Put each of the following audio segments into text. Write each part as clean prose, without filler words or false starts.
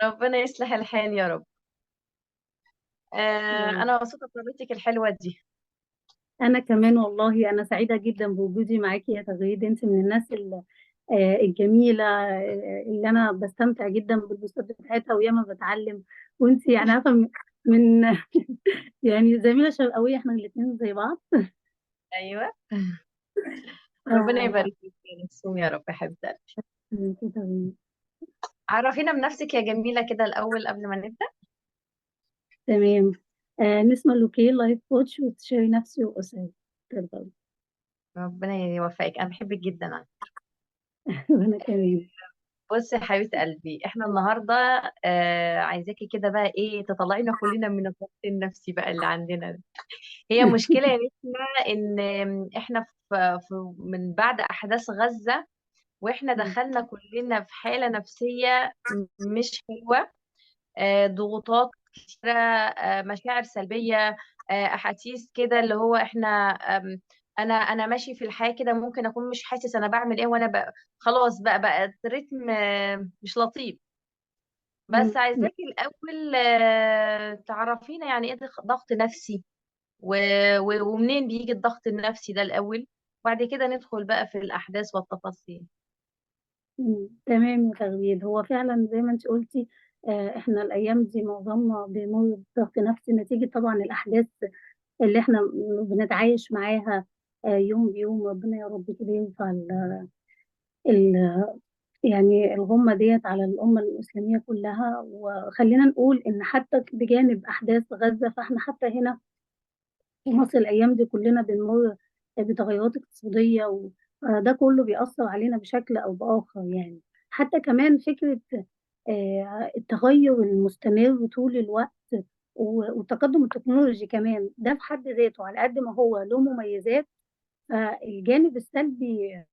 ربنا يصلح الحال يا رب. يا رب. انا مبسوطه بطريقتك الحلوه دي. انا كمان والله انا سعيده جدا بوجودي معاكي يا تغريد. انت من الناس الجميله، اللي انا بستمتع جدا بالبوستات بتاعتها وياما بتعلم. وانت يعني عارفه من يعني زميله شرقويه، احنا الاثنين زي بعض. ايوه. ربنا آه، يبارك فيك يا نسوم يا رب يا حبيبتي قلبي. كده. عرفينا بنفسك يا جميله كده الاول قبل ما نبدا. تمام. نسمة لوكي، لايف كوتش واستشاري نفسي واسري. تفضل. ربنا يوفقك، انا بحبك جدا. وانا كمان. بصي يا حبيبه قلبي، احنا النهارده عايزاكي كده بقى ايه تطلعينا كلنا من الضغط النفسي بقى اللي عندنا ده. هي مشكله يا نسمة ان احنا من بعد احداث غزه، واحنا دخلنا كلنا في حالة نفسية مش حلوة. ضغوطات كتيرة، مشاعر سلبية، أحاسيس كده اللي هو احنا. أنا ماشي في الحياة كده، ممكن أكون مش حاسس أنا بعمل إيه، وأنا بقى خلاص بقى رتم مش لطيف. بس مم. عايزاكي الأول تعرفينا يعني إيه ضغط نفسي، ومنين بيجي الضغط النفسي ده الأول، وبعد كده ندخل بقى في الأحداث والتفاصيل. تمام يا تغيير. هو فعلا زي ما انت قلتي، احنا الايام دي معظمنا بيمر بضغط نفسي نتيجه طبعا الاحداث اللي احنا بنتعايش معاها يوم بيوم. ربنا يا رب كده يرفع ال- يعني الغمه ديت على الامه الاسلاميه كلها. وخلينا نقول ان حتى بجانب احداث غزه، فاحنا حتى هنا في مصر الأيام دي كلنا بنمر بتغيرات اقتصادية، وده كله بيأثر علينا بشكل أو بآخر يعني. حتى كمان فكرة التغير المستمر طول الوقت والتقدم التكنولوجي كمان، ده في حد ذاته على قد ما هو له مميزات، فالجانب السلبي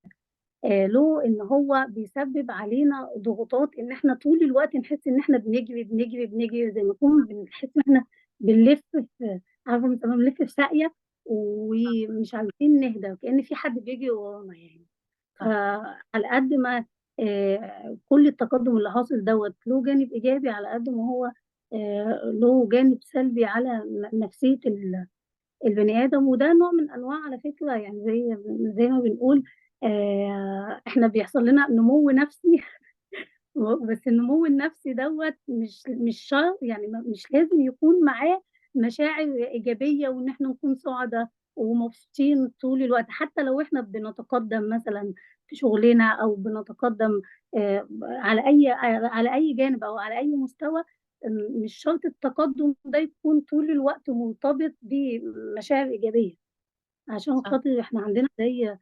له ان هو بيسبب علينا ضغوطات، ان احنا طول الوقت نحس ان احنا بنجري بنجري بنجري، زي ما نكون بنحس ان احنا بنلف في، عارفه مثلا بنلف في ساقيه ومش عارفين نهدى، كأن في حد بيجري ورانا يعني. صح. فعلى قد ما كل التقدم اللي حاصل دوت له جانب ايجابي، على قد ما هو له جانب سلبي على نفسيه البني ادم. وده نوع من انواع على فكره، يعني زي ما بنقول احنا بيحصل لنا نمو نفسي. بس النمو النفسي دوت مش شرط يعني، مش لازم يكون معاه مشاعر ايجابيه وان احنا نكون سعداء ومبسوطين طول الوقت. حتى لو احنا بنتقدم مثلا في شغلنا او بنتقدم على اي جانب او على اي مستوى، مش شرط التقدم ده يكون طول الوقت مرتبط بمشاعر ايجابيه. عشان صح. خاطر احنا عندنا زي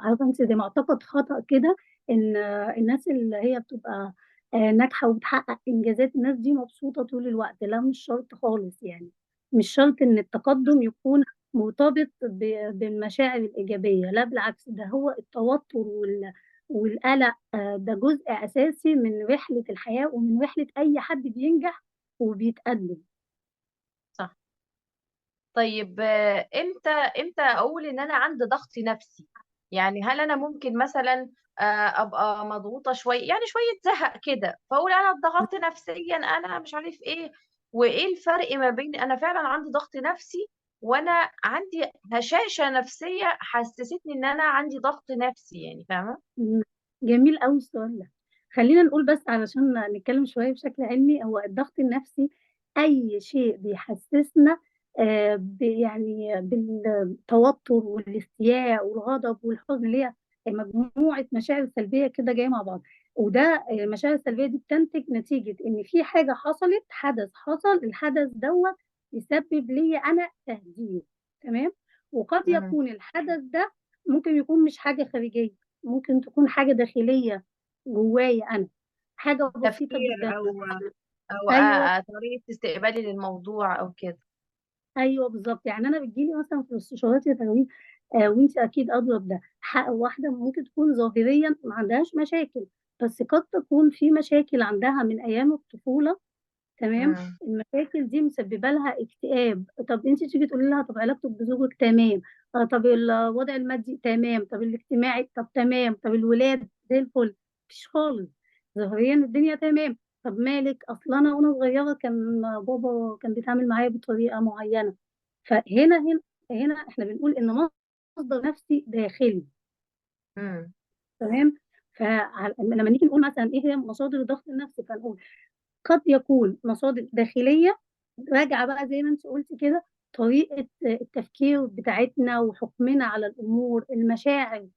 عارفه انت زي معتقد خطأ كده، ان الناس اللي هي بتبقى ناجحه وبتحقق انجازات، الناس دي مبسوطه طول الوقت. لا، مش شرط خالص يعني. مش شرط ان التقدم يكون مرتبط بالمشاعر الايجابيه، لا بالعكس، ده هو التوتر والقلق. ده جزء اساسي من رحله الحياه ومن رحله اي حد بينجح وبيتقدم. صح. طيب امتى اقول ان انا عندي ضغط نفسي؟ يعني هل انا ممكن مثلا ابقى مضغوطه شويه، يعني شويه زهق كده، فاقول انا اتضغطت نفسيا انا مش عارف ايه؟ وايه الفرق ما بين انا فعلا عندي ضغط نفسي، وانا عندي هشاشه نفسيه حسستني ان انا عندي ضغط نفسي، يعني فاهمه؟ مم. جميل قوي السؤال ده. خلينا نقول بس علشان نتكلم شوية بشكل علمي، هو الضغط النفسي أي شيء بيحسسنا يعني بالتوتر والاستياء والغضب والحزن، اللي هي مجموعة مشاعر سلبية كده جاية مع بعض. وده المشاعر السلبية دي بتنتج نتيجة إن في حاجة حصلت، حدث حصل، الحدث دوت يسبب لي أنا تهديد. تمام. وقد مم. يكون الحدث ده ممكن يكون مش حاجة خارجية، ممكن تكون حاجة داخلية جوايا أنا، حاجة بسيطة تفكير جدا. او أيوه. طريقه استقبالي للموضوع او كده. أيوه بالظبط. يعني أنا بتجيلي مثلا في الاستشارات يا تمام، وأنت أكيد أدرى بده، واحدة ممكن تكون ظاهريا ما عندهاش مشاكل، بس قد تكون في مشاكل عندها من أيام الطفولة. تمام. مم. المشاكل دي مسببه لها اكتئاب. طب انت تيجي تقولي لها طب علاقتك بزوجك تمام، طب الوضع المادي تمام، طب الاجتماعي طب تمام، طب الولاد زي الفل، مفيش خالص، ظاهريا الدنيا تمام. طب مالك؟ اصل انا وانا صغيره كان بابا كان بيتعامل معايا بطريقه معينه. فهنا احنا بنقول ان مصدر نفسي داخلي. امم. تمام. فلما نيجي نقول مثلا ايه هي مصادر الضغط النفسي، فنقول قد يكون مصادر داخليه راجعه بقى زي ما انت قلتي كده، طريقه التفكير بتاعتنا وحكمنا على الامور، المشاعر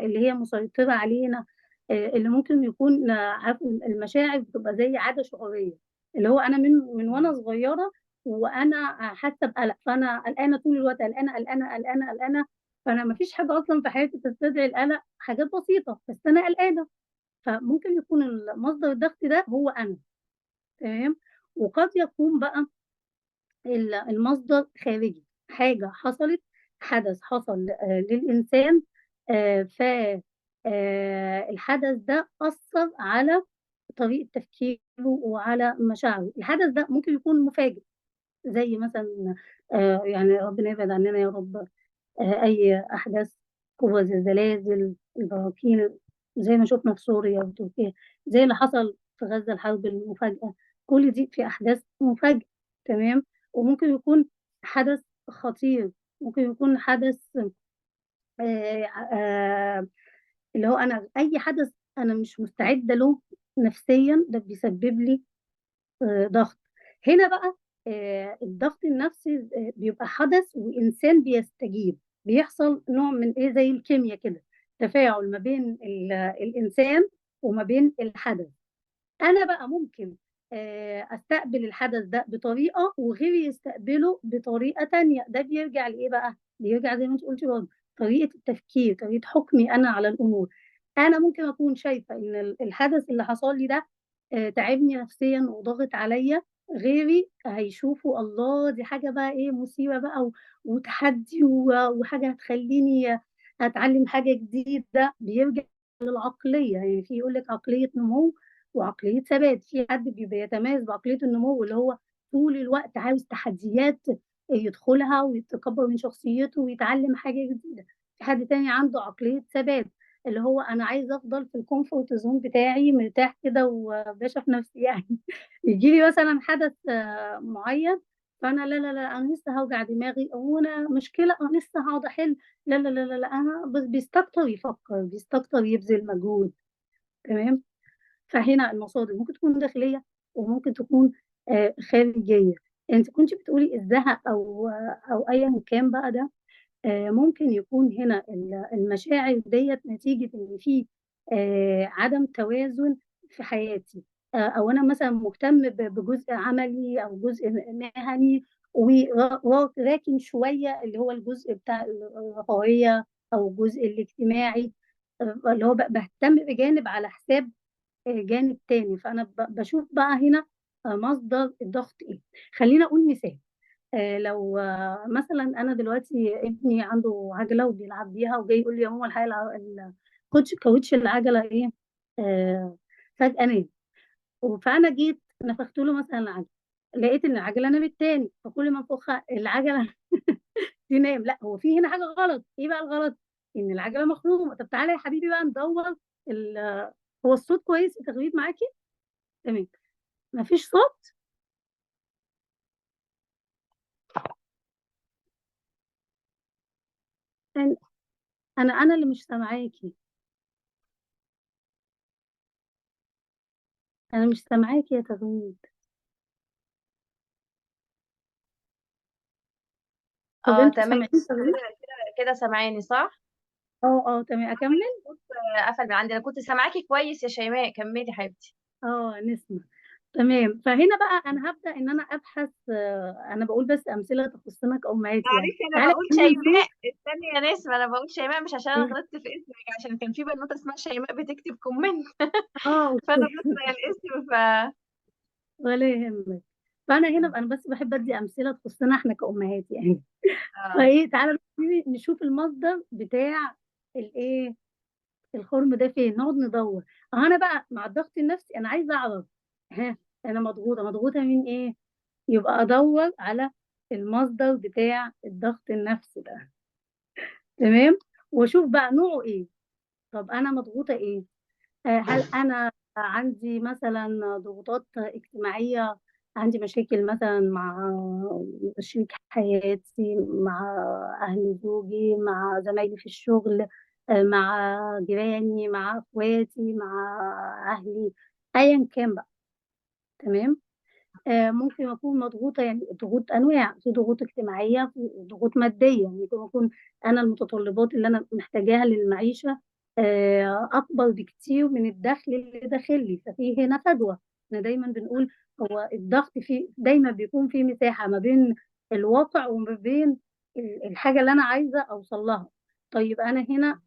اللي هي مسيطره علينا. اللي ممكن يكون عارف المشاعر بتبقى زي عاده شعوريه، اللي هو انا من وانا صغيره وانا حاسه بقلق، فانا قلقانه طول الوقت، قلقانه قلقانه قلقانه قلقانه. فانا ما فيش حاجه اصلا في حياتي تستدعي القلق، حاجات بسيطه بس انا قلقانه. فممكن يكون مصدر الضغط ده هو انا. تمام. وقد يكون بقى المصدر خارجي، حاجة حصلت، حدث حصل للإنسان. فالحدث ده أثر على طريقة تفكيره وعلى مشاعره. الحدث ده ممكن يكون مفاجئ، زي مثلا يعني ربنا يبعد عننا يا رب أي أحداث قوة زي الزلازل، البراكين، زي ما شفنا في سوريا وتركيا، زي اللي حصل في غزة الحرب المفاجئة. كل دي في أحداث مفاجئة. تمام. وممكن يكون حدث خطير، ممكن يكون حدث آه، آه، اللي هو أنا أي حدث أنا مش مستعدة له نفسيا، ده بيسبب لي ضغط. هنا بقى الضغط النفسي بيبقى حدث وإنسان بيستجيب، بيحصل نوع من إيه زي الكيمياء كده، تفاعل ما بين الإنسان وما بين الحدث. أنا بقى ممكن أستقبل الحدث ده بطريقة وغيري يستقبله بطريقة تانية. ده بيرجع لإيه بقى؟ بيرجع زي ما أنت قلتي برضه، طريقة التفكير، طريقة حكمي أنا على الأمور. أنا ممكن أكون شايفة إن الحدث اللي حصل لي ده تعبني نفسيا وضغط عليا، غيري هيشوفوا الله دي حاجة بقى ايه مثيرة بقى وتحدي وحاجة هتخليني اتعلم حاجة جديدة. بيرجع للعقلية، يعني في يقول لك عقلية نمو وعقلية ثبات. في حد بيبقى يتميز بعقلية النمو اللي هو طول الوقت عاوز تحديات يدخلها ويتكبر من شخصيته ويتعلم حاجة جديدة. في حد تاني عنده عقلية ثبات، اللي هو انا عايز افضل في الكومفورت زون بتاعي مرتاح كده وباشا في نفسي يعني. يجي لي مثلا حدث معين، فانا لا لا لا انا لسه هوجع دماغي، وانا مشكله انا لسه هقعد احل. لا لا لا لا لا، انا بس بيستكتر يفكر، بيستكتر يبذل مجهود. تمام. فهنا المصادر ممكن تكون داخليه وممكن تكون خارجيه. انت كنت بتقولي الزهق او ايا كان بقى ده ممكن يكون هنا المشاعر ديت نتيجة إن في عدم توازن في حياتي، أو أنا مثلا مهتم بجزء عملي أو جزء مهني، وراكن شوية اللي هو الجزء بتاع الرفاهية أو الجزء الاجتماعي، اللي هو بهتم بجانب على حساب جانب تاني. فأنا بشوف بقى هنا مصدر الضغط إيه. خلينا أقول مثال. لو مثلا انا دلوقتي ابني عنده عجله وبيلعب بيها وجاي يقول لي يا ماما الحقيقه كاوتش العجله ايه فجاه نام. فانا جيت نفخت له مثلا العجله، لقيت ان العجله نامت تاني، فكل ما انفخها العجله تنام. لا، هو في هنا حاجه غلط. ايه بقى الغلط؟ ان العجله مخرومه. طب تعالى يا حبيبي بقى ندور هو الصوت كويس التغريد معاكي؟ تمام. مفيش صوت. انا انا اللي مش سامعاكي. انا مش سامعاكي يا تغريد. طب اه انتوا تمام. سامعين كده تغريد؟ كده سامعاني صح؟ اه تمام، اكمل. الصوت قفل من عندي، انا كنت سامعاكي كويس يا شيماء، كملي حبيبتي. نسمع. تمام. فهنا بقى انا هبدا ان انا ابحث، انا بقول بس امثله تخصنا كامهات يعني. معلش انا تعالى بقول نشوف. شيماء، استني يا نسمة، انا بقول شيماء مش عشان انا غلطت في اسمك، عشان كان في بنوتة اسمها شيماء بتكتب كومنت فانا اوكي. بسمع الاسم ولا يهمك. فانا هنا اه. انا بس بحب ادي امثله تخصنا احنا كامهات يعني. فايه، تعالى نشوف المصدر بتاع الايه الخرم ده فين، نقعد ندور. انا بقى مع الضغط النفسي انا عايزه اعرف، ها انا مضغوطه من ايه؟ يبقى ادور على المصدر بتاع الضغط النفسي ده. تمام. واشوف بقى نوعه ايه. طب انا مضغوطه ايه؟ هل انا عندي مثلا ضغوطات اجتماعية، عندي مشاكل مثلا مع شريك حياتي، مع أهل زوجي، مع زمايلي في الشغل، مع جيراني، مع اخواتي، مع أهلي، أيا كان بقى. تمام. ممكن أكون مضغوطة، يعني ضغوط أنواع، في ضغوط اجتماعية، في ضغوط مادية. ممكن أكون أنا المتطلبات اللي أنا محتاجاها للمعيشة أكبر بكتير من الدخل اللي داخل لي، ففي هنا فجوة. احنا دايما بنقول هو الضغط فيه دايما بيكون في مساحة ما بين الواقع وما بين الحاجة اللي أنا عايزة أوصل لها. طيب أنا هنا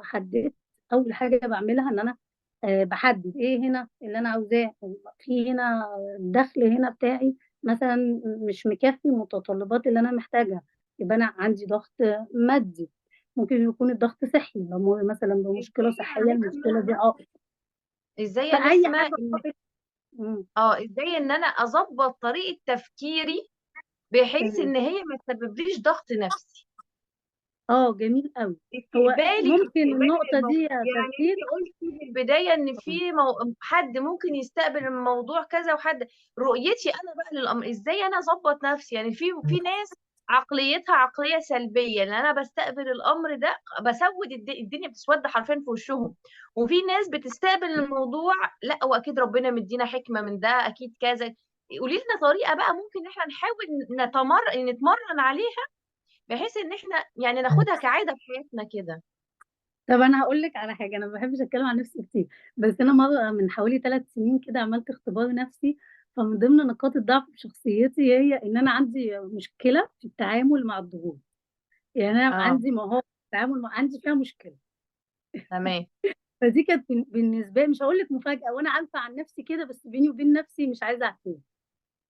حددت. أول حاجة بعملها إن أنا بحدد ايه هنا اللي انا عاوزاه. في هنا الدخل هنا بتاعي مثلا مش مكفي المتطلبات اللي انا محتاجها، يبقى انا عندي ضغط مادي. ممكن يكون الضغط صحي، بمر مثلا بمشكله ازاي صحيه، يا المشكله دي نسمة عائق. ازاي يا فاي نسمة حاجه ان عائق. مم. ازاي ان انا اظبط طريقة تفكيري بحيث تمام. ان هي ما تسببليش ضغط نفسي. اه، جميل قوي. هو ممكن استقبالي النقطه دي للموقف، يا يعني تغفيل. انت قلتي في البدايه ان في حد ممكن يستقبل الموضوع كذا، وحد رؤيتي انا بقى للامر ازاي انا اظبط نفسي. يعني في ناس عقليتها عقليه سلبيه، ان انا بستقبل الامر ده بسود الدنيا بتسود حرفيا في وشهم. وفي ناس بتستقبل الموضوع لا، واكيد ربنا مدينا حكمه من ده، اكيد كذا. قولي لنا طريقه بقى ممكن احنا نحاول نتمرن عليها، بحيث ان احنا يعني ناخدها كعاده في حياتنا كده. طب انا هقول لك على حاجه، انا ما بحبش اتكلم عن نفسي كتير، بس انا مره من حوالي 3 سنين كده عملت اختبار نفسي. فمن ضمن نقاط الضعف في شخصيتي هي ان انا عندي مشكله في التعامل مع الضغوط. يعني انا اه، عندي مهاره التعامل عندي فيها مشكله. تمام. فدي كانت بالنسبه لي، مش هقول لك مفاجاه وانا عارفه عن نفسي كده، بس بيني وبين نفسي مش عايزه اعترف.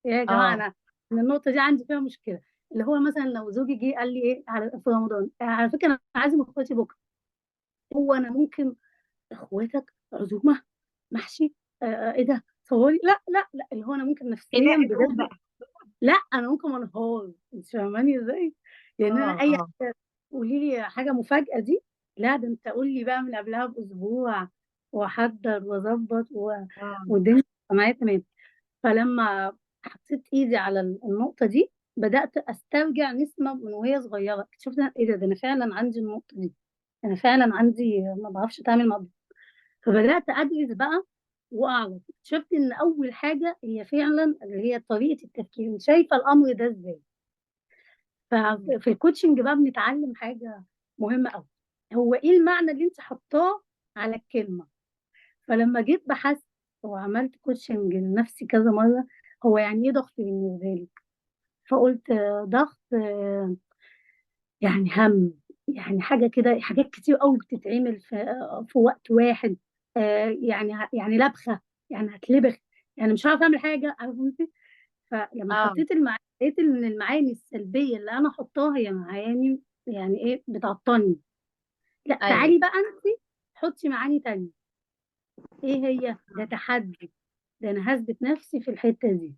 يا جماعه اه، أنا النقطه دي عندي فيها مشكله. اللي هو مثلا لو زوجي جه قال لي ايه في رمضان، على فكره انا عازم اخواتي بكره. هو انا ممكن اخواتك عزومه محشي، ايه ده صوري؟ لا لا لا، اللي هو انا ممكن ايه ده، نفسيا القول بجد. بقى. لا، انا ممكن انهار. انت فاهماني ازاي؟ يعني انا اه، اي اه، حاجه قولي لي حاجه مفاجاه دي، لا ده انت قول لي بقى من قبلها باسبوع، واحضر واظبط اه، والدنيا تبقى معايا تمام. فلما حطيت ايدي على النقطه دي، بدات استرجع نسمه من وهي صغيره. اكتشفت ايه ده انا فعلا عندي النقطه دي. انا فعلا عندي ما بعرفش اتعامل مع. فبدأت أدرس بقى وأعرف. اكتشفت إن أول حاجة هي فعلا اللي هي طريقة التفكير، شايفة الأمر ده إزاي. ففي الكوتشنج بقى بنتعلم حاجة مهمة أوي. هو إيه المعنى اللي أنت حطاه على الكلمة. فلما جيت بحثت وعملت كوتشنج لنفسي كذا مرة، هو يعني إيه ضغط بالنسبة لي. فقلت ضغط يعني هم، يعني حاجة كده، حاجات كتير قوي بتتعمل في وقت واحد. يعني لبخة، يعني هتلبخ، يعني مش هعرف اعمل حاجة، عارف انت. فلما اه، حطيت المعاني لقيت ان المعاني السلبية اللي انا احطها هي معاني يعني ايه بتعطلني. لا ايوه، تعالي بقى انت حطي معاني تانية. ايه هي ده تحدي، ده انا هثبت نفسي في الحتة دي.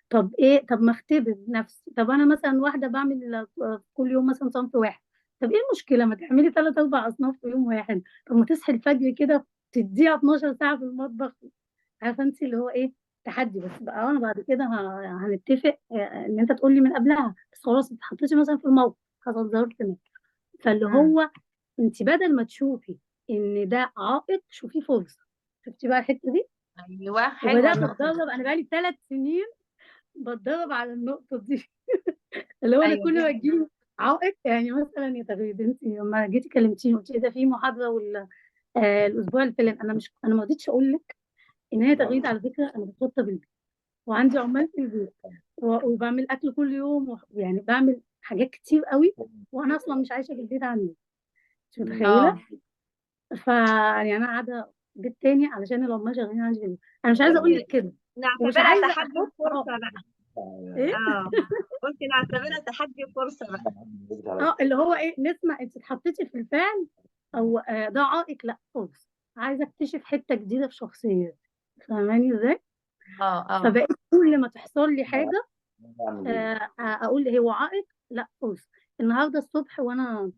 طب ايه، طب ما اختبر نفسي. طب انا مثلا واحده بعمل كل يوم مثلا صنف واحد. طب ايه المشكله ما تعملي 3 4 اصناف في يوم واحد. طب ما تصحي الفجر كده تديها 12 ساعه في المطبخ. عارفه انت اللي هو ايه تحدي. بس بقى انا بعد كده هنتفق ان انت تقول لي من قبلها، بس خلاص انت حطيتي مثلا في الموقف، حصل ظرف ما. فاللي امم، هو انت بدل ما تشوفي ان ده عائق، شوفي فرصه. شفتي بقى الحته دي. ايوه، حلوه وبدات النقطه دي. اتدرب، انا بقالي 3 سنين بتدرب على النقطة دي. اللي هو أنا ايوه كل ما جدا. تجيلي عائق، يعني مثلا يا تغريد أنت لما جيتي كلمتيني قلت لي ده في محاضرة الأسبوع اللي فات، أنا ما رضيتش أقول لك إن هي تغريد. على فكرة أنا بتوضى بالبيت وعندي عمال في البيت وبعمل أكل كل يوم، يعني بعمل حاجات كتير قوي، وأنا أصلا مش عايشة في البيت عندي. مش متخيلة. اه، يعني أنا قاعدة بيت تاني علشان العمال شغالين عندي في البيت. أنا مش عايزة أقول لك كده، ومش نعتبرها عايزة تحدي أحط وفرصه بقى. إيه. اه، قلت نعتبرها تحدي وفرصه بقى. اه، اللي هو ايه، نسمع انت اتحطيتي في الفعل او ده عائق، لا خالص. عايزه اكتشف حته جديده في شخصيتي. فاهماني ازاي. اه، اه، فبقيت كل ما تحصل لي حاجه اقول هو عائق، لا خالص. النهارده الصبح وانا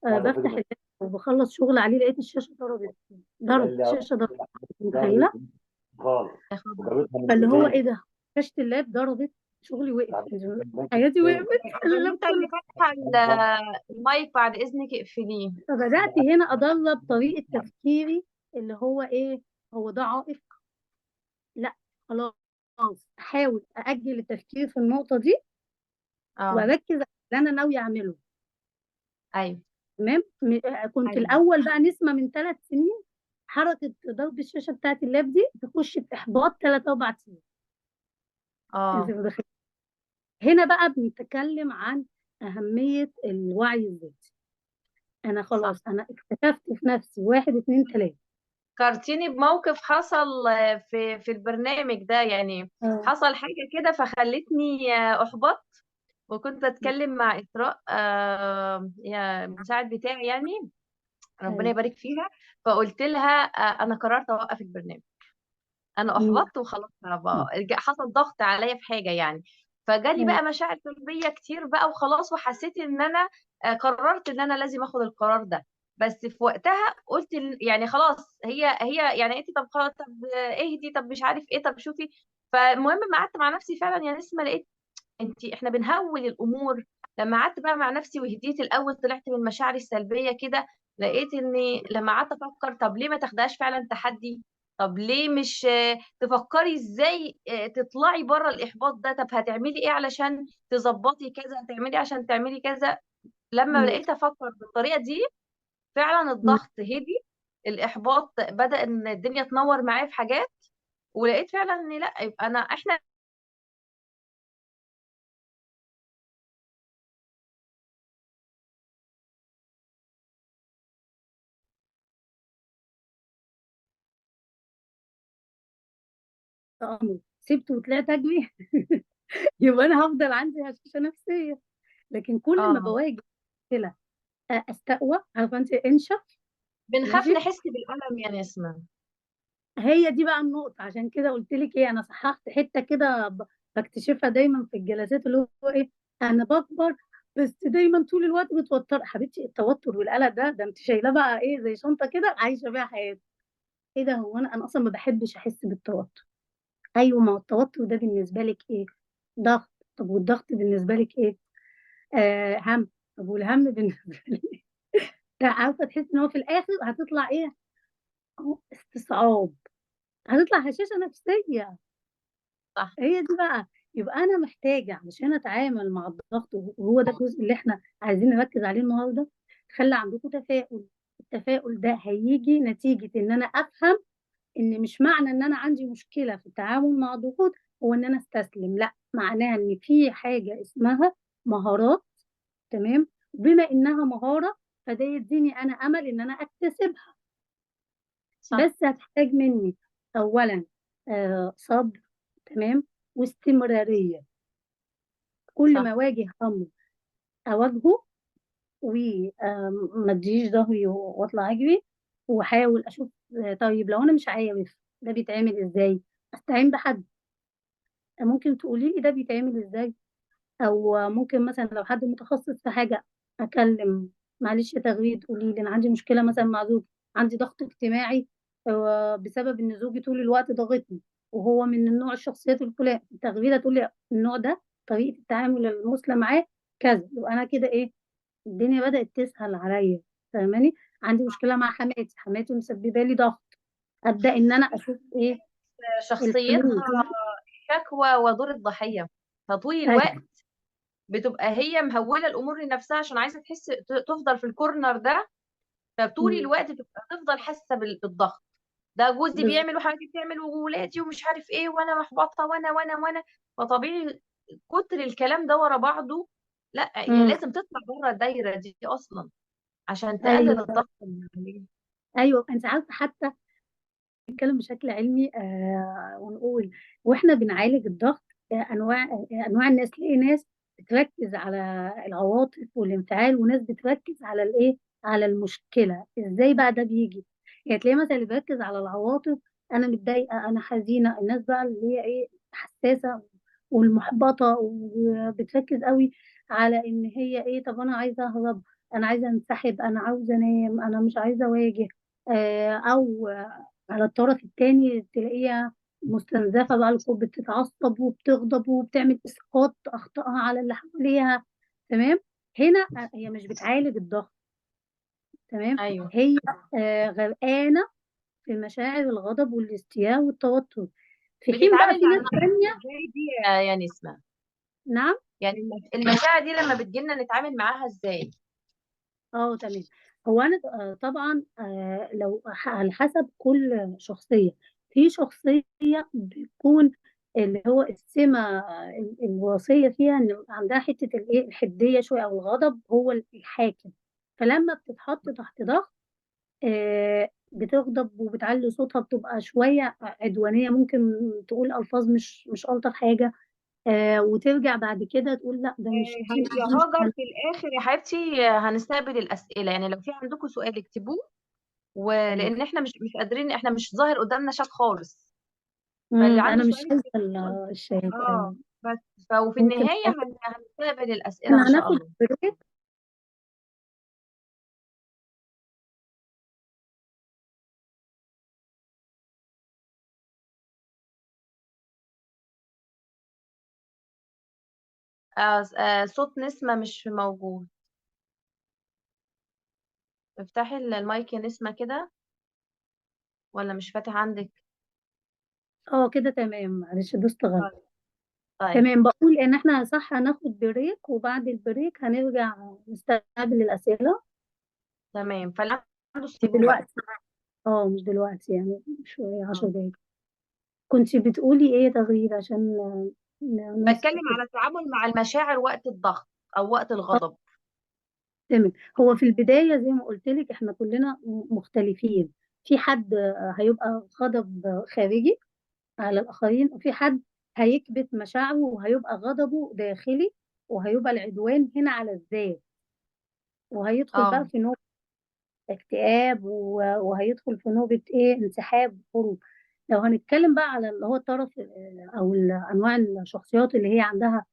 بفتح اللاب وبخلص شغل عليه، لقيت الشاشه ضربت. الشاشه ضربت. متخيله. خالص، يا خبر. وجابتها من فاللي هو البيت. ايه ده، شاشة اللاب ضربت، شغلي وقف، يعني ممكن حياتي تلاقي وقفت، اللاب بنوتة اللي كله. فاتحة المايك بعد إذنك اقفليه. فبدأت هنا أدرب طريقة تفكيري اللي هو ايه، هو ده عائق؟ لا، خلاص، احاول أأجل التفكير في النقطة دي اه. وأركز على اللي أنا ناوية أعمله. أيوه. تمام. كنت أيوه. الأول بقى نسمة من 3 سنين، حركة ضرب الشاشة بتاعت اللاب دي تخش في إحباط 3 4 سنين. أنت اه. متخيل؟ هنا بقى بنتكلم عن أهمية الوعي الذاتي. أنا صح. خلاص أنا اكتشفت في نفسي 1 2 3. فكرتيني بموقف حصل في البرنامج ده يعني. اه. حصل حاجة كده فخلتني أحبط. وكنت بتكلم مع إسراء يا المساعد بتاعي يعني، ربنا أيوه. يبارك فيها. فقلت لها أنا قررت أوقف البرنامج. أنا أمم. أحبطت وخلاص بقى حصل ضغط عليا في حاجة يعني. فجالي أيوه. بقى مشاعر سلبية كتير بقى وخلاص، وحسيت إن أنا قررت إن أنا لازم أخد القرار ده. بس في وقتها قلت يعني خلاص، هي يعني انت طب خلاص، طب اهدي، طب مش عارف ايه، طب شوفي. فالمهم ما قعدت مع نفسي فعلا يا نسمة، لقيت احنا بنهول الامور. لما قعدت بقى مع نفسي وهديت الاول، طلعت من مشاعري السلبيه كده. لقيت اني لما قعدت افكر، طب ليه ما تاخدهاش فعلا تحدي؟ طب ليه مش تفكري ازاي تطلعي بره الاحباط ده؟ طب هتعملي ايه علشان تظبطي كذا؟ هتعملي عشان تعملي كذا؟ لما أمم. بقيت افكر بالطريقه دي، فعلا أمم. الضغط هدي. الاحباط بدأ ان الدنيا تنور معايا في حاجات. ولقيت فعلا ان لا، يبقى احنا تأمر سبته وطلعت أجري. يبقى أنا هفضل عندي هشاشة نفسية. لكن كل ما اه بواجه مشكلة أستقوى، عارفة أنت انشف. بنخاف ماشي. نحس بالألم يا نسمة. هي دي بقى النقطة، عشان كده قلت لك ايه، انا صححت حتة كده بكتشفها دايما في الجلسات، اللي هو ايه، انا بكبر بس دايما طول الوقت متوتر. حبيبتي، التوتر والقلق ده انت شايلاه بقى ايه زي شنطة كده عايشة بيها حياتي. ايه ده، هو انا اصلا ما بحبش احس بالتوتر. ايوه، ما هو التوتر ده بالنسبة لك ايه؟ ضغط. طب والضغط بالنسبة لك ايه؟ هم. طب والهم بالنسبة لي ده، عارفة تحس ان هو في الاخر هتطلع ايه؟ استصعاب. هتطلع هشاشة نفسية. صح. هي دي بقى. يبقى انا محتاجه علشان اتعامل مع الضغط، وهو ده الجزء اللي احنا عايزين نركز عليه النهارده. خلي عندكم تفاؤل. التفاؤل ده هيجي نتيجه ان انا افهم ان مش معنى ان انا عندي مشكله في التعامل مع الضغوط هو ان انا استسلم. لا، معناها ان في حاجه اسمها مهارات. تمام. بما انها مهاره، فده يديني انا امل ان انا اكتسبها. صح. بس هتحتاج مني اولا صبر. تمام. واستمراريه. كل ما صح. اواجه امر اواجهه، وما اديش ظهري واطلع اجري، واحاول اشوف طيب لو انا مش عارف ده بيتعمل ازاي، استعين بحد. ممكن تقولي لي ده بيتعمل ازاي؟ او ممكن مثلا لو حد متخصص في حاجه اكلم. معلش يا تغريد، قولي لي انا عندي مشكله مثلا مع زوجي، عندي ضغط اجتماعي بسبب ان زوجي طول الوقت ضاغطني، وهو من النوع الشخصيات الفلاني. التغريده تقول لي النوع ده طريقه التعامل المثلى معاه كذا، يبقى انا كده ايه، الدنيا بدات تسهل عليا. فاهماني؟ عندي مشكله مع حماتي، حماتي مسببه لي ضغط، ابدا ان انا اشوف ايه شخصيتها الحلول. شكوى ودور الضحية. فطول الوقت ايوه. بتبقى هي مهولة الأمور لنفسها عشان عايزة تحس تفضل في الكورنر ده. فطول أمم. الوقت بتبقى تفضل حاسة بالضغط. ده جوزي بز- بيعمل وحماتي بتعمل وولادي ومش عارف ايه، وانا محبطة، وانا. فطبيعي كتر الكلام ده ورا بعضه. لا، أمم. لازم تطلع بره الدايرة دي أصلا عشان تقلل ايوه. الضغط اللي عليك. ايوه، انت عارفه حتى نتكلم بشكل علمي ونقول واحنا بنعالج الضغط، انواع الناس. تلاقي ناس بتركز على العواطف والانفعال، وناس بتركز على الايه، على المشكله. ازاي بقى ده بيجي؟ يعني تلاقي مثلا اللي بيركز على العواطف، انا متضايقه، انا حزينه. الناس بقى اللي هي ايه، حساسه والمحبطه، وبتركز قوي على ان هي ايه، طب انا عايزه اهرب، انا عايزه انسحب، انا عاوزه انام، انا مش عايزه اواجه. او على الطرف التاني تلاقيها مستنزفة بقى بتتعصب وبتغضب وبتعمل إسقاط أخطائها على اللي حواليها. تمام. هنا هي مش بتعالج الضغط. تمام. ايوه. هي غرقانة في مشاعر الغضب والاستياء والتوتر، في حين بقى بتتعامل في مع ناس المشاعر تانية. ازاي دي يا نسمة؟ نعم. يعني المشاعر دي لما بتجيلنا نتعامل معاها ازاي؟ اه تمام. هو انا طبعا لو على حسب كل شخصيه. في شخصيه بتكون اللي هو السمه الوراثيه فيها ان عندها حته الايه الحديه شويه، او الغضب هو الحاكم. فلما بتتحط تحت ضغط بتغضب وبتعلي صوتها، بتبقى شويه عدوانيه، ممكن تقول الفاظ مش الطف حاجه. وترجع بعد كده تقول لا ده مش دي يا مش هاجر في الآخر يا حبيبتي هنستقبل الأسئلة، يعني لو في عندكم سؤال اكتبوه، تمام. ولأن احنا مش قادرين، احنا مش ظاهر قدامنا شات خالص. فاللي عنده انا مش سؤال شايفه يكتبوه وقت. الشات. اه بس. وفي ممكن النهاية هنستقبل الأسئلة احنا إن شاء هناخد الله. بريك. صوت نسمة مش موجود. افتحي المايك يا نسمة كده، ولا مش فاتح عندك؟ اه كده تمام، معلش دوست غلط. طيب. طيب. تمام، بقول ان احنا صح هناخد بريك، وبعد البريك هنرجع نستقبل الاسئله. تمام، فاللي عنده مش سيبوه بقى. دلوقتي. اه مش دلوقتي، يعني شويه 10 اه. دقايق. كنت بتقولي ايه تغيير عشان نوصل بتكلم كده. على التعامل مع المشاعر وقت الضغط أو وقت اه الغضب. تمام. هو في البدايه زي ما قلت لك احنا كلنا مختلفين. في حد هيبقى غضب خارجي على الآخرين، وفي حد هيكبت مشاعره وهيبقى غضبه داخلي، وهيبقى العدوان هنا على الذات، وهيدخل بقى اه. في نوبة اكتئاب وهيدخل في نوبة ايه انسحاب هروب. لو هنتكلم بقى على اللي هو الطرف او انواع الشخصيات اللي هي عندها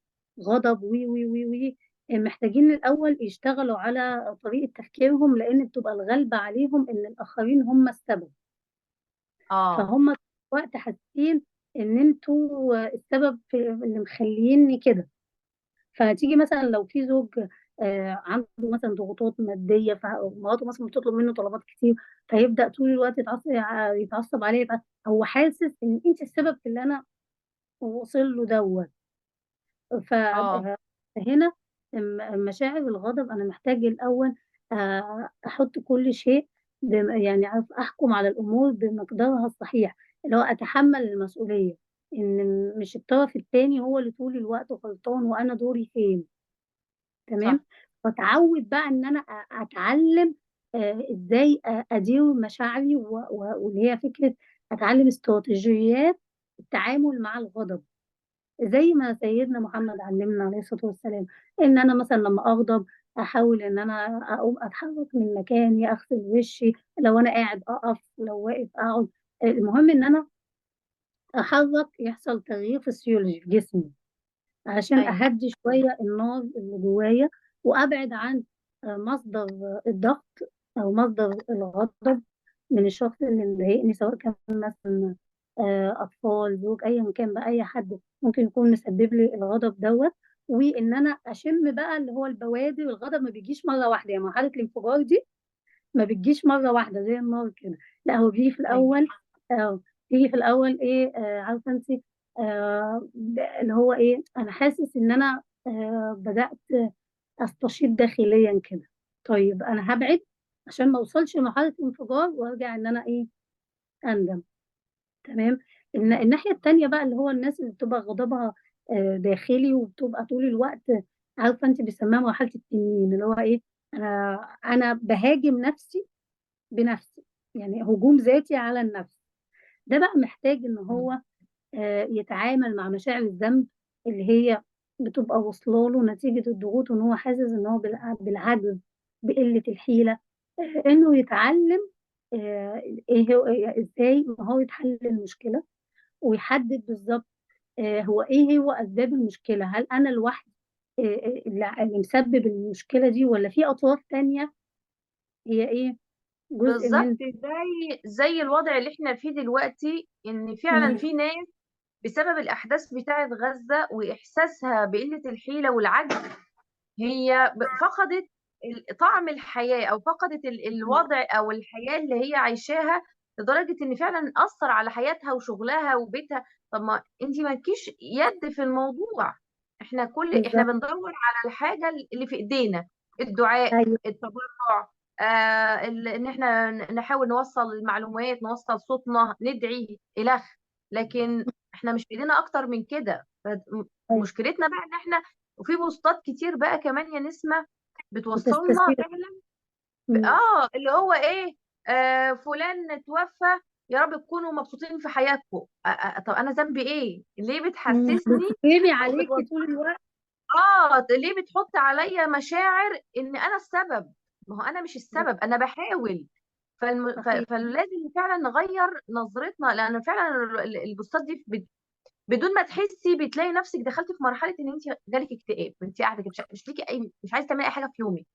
غضب وي وي وي وي محتاجين الاول يشتغلوا على طريقة تفكيرهم، لان بتبقى الغالبة عليهم ان الاخرين هم السبب. اه. فهم في وقت حاسين ان انتوا السبب في اللي مخليني كده. فتيجي مثلا لو في زوج عنده مثلا ضغوطات ماديه، فمراته مثلا بتطلب منه طلبات كتير، فيبدا طول الوقت يتعصب عليه، يبقى هو حاسس ان انت السبب في اللي انا وصل له دوت. اه. فهنا مشاعر الغضب انا محتاج الاول احط كل شيء يعني عارف احكم على الامور بمقدارها الصحيح، اللي هو اتحمل المسؤوليه، ان مش الطرف التاني هو اللي طول الوقت غلطان وانا دوري فين. تمام. صح. واتعود بقى ان انا اتعلم ازاي ادير مشاعري واللي هي فكره اتعلم استراتيجيات التعامل مع الغضب، زي ما سيدنا محمد علمنا عليه الصلاة والسلام. ان انا مثلا لما اغضب احاول ان انا اقوم اتحرك من مكاني، اغسل وشي، لو انا قاعد اقف، لو واقف اقعد. المهم ان انا احرك، يحصل تغيير فسيولوجي في جسمي عشان ايوه. اهدي شوية النار اللي جوايا، وابعد عن مصدر الضغط او مصدر الغضب من الشخص اللي مضايقني، سواء كان مثلا اطفال، زوج، ايا كان بقى اي حد ممكن يكون مسبب لي الغضب دوت. وان انا اشم بقى اللي هو البوادر. الغضب ما بيجيش مره واحده، يعني مرحله الانفجار دي ما بتجيش مره واحده زي النار كده. لا هو بيجي في ايوه. الاول. بيجي في الاول ايه عارفه انت اللي هو ايه، انا حاسس ان انا بدات استشيط داخليا كده. طيب انا هبعد عشان ما اوصلش لمرحله انفجار وارجع ان انا ايه اندم. تمام. الناحيه التانيه بقى اللي هو الناس اللي بتبقى غضبها داخلي، وبتبقى طول الوقت عارفه انت بيسموها مرحله التنين، اللي هو ايه انا بهاجم نفسي بنفسي، يعني هجوم ذاتي على النفس. ده بقى محتاج ان هو يتعامل مع مشاعر الذنب اللي هي بتبقى واصله له نتيجة الضغوط، وان هو حاسس ان هو بالعجز، بقلة الحيلة. انه يتعلم ايه هو ازاي ما هو يتحل المشكلة، ويحدد بالظبط هو ايه هو اسباب المشكلة. هل انا لوحدي اللي مسبب المشكلة دي، ولا في اطراف تانية هي ايه جزء بالظبط، من. زي الوضع اللي احنا فيه دلوقتي، ان فعلا مم. في ناس بسبب الاحداث بتاعه غزة واحساسها بقلة الحيلة والعجز، هي فقدت طعم الحياة، او فقدت الوضع او الحياة اللي هي عايشاها، لدرجة ان فعلا اثر على حياتها وشغلها وبيتها. طب ما انت مالكيش يد في الموضوع. احنا بالظبط. بندور على الحاجة اللي في ايدينا: الدعاء، ايوه. التبرع، ان احنا نحاول نوصل المعلومات، نوصل صوتنا، ندعي الخ. لكن احنا مش في ايدينا اكتر من كده. ايوه. مشكلتنا بقى ان احنا، وفي بوستات كتير بقى كمان يا نسمة بتوصلنا بتستسير. فعلا مم. اللي هو ايه، فلان توفى، يا رب تكونوا مبسوطين في حياتكم. طب انا ذنبي ايه؟ ليه بتحسسني بتترمي او عليكي طول الوقت. ليه بتحط عليا مشاعر ان انا السبب؟ ما هو انا مش السبب، انا بحاول. صحيح. فلازم فعلا نغير نظرتنا، لان فعلا البوستات دي بدون ما تحسي بتلاقي نفسك دخلتي في مرحله ان انت جالك اكتئاب، انت قاعده كده مش ليكي اي، مش عايزه تعملي اي حاجه في يومك.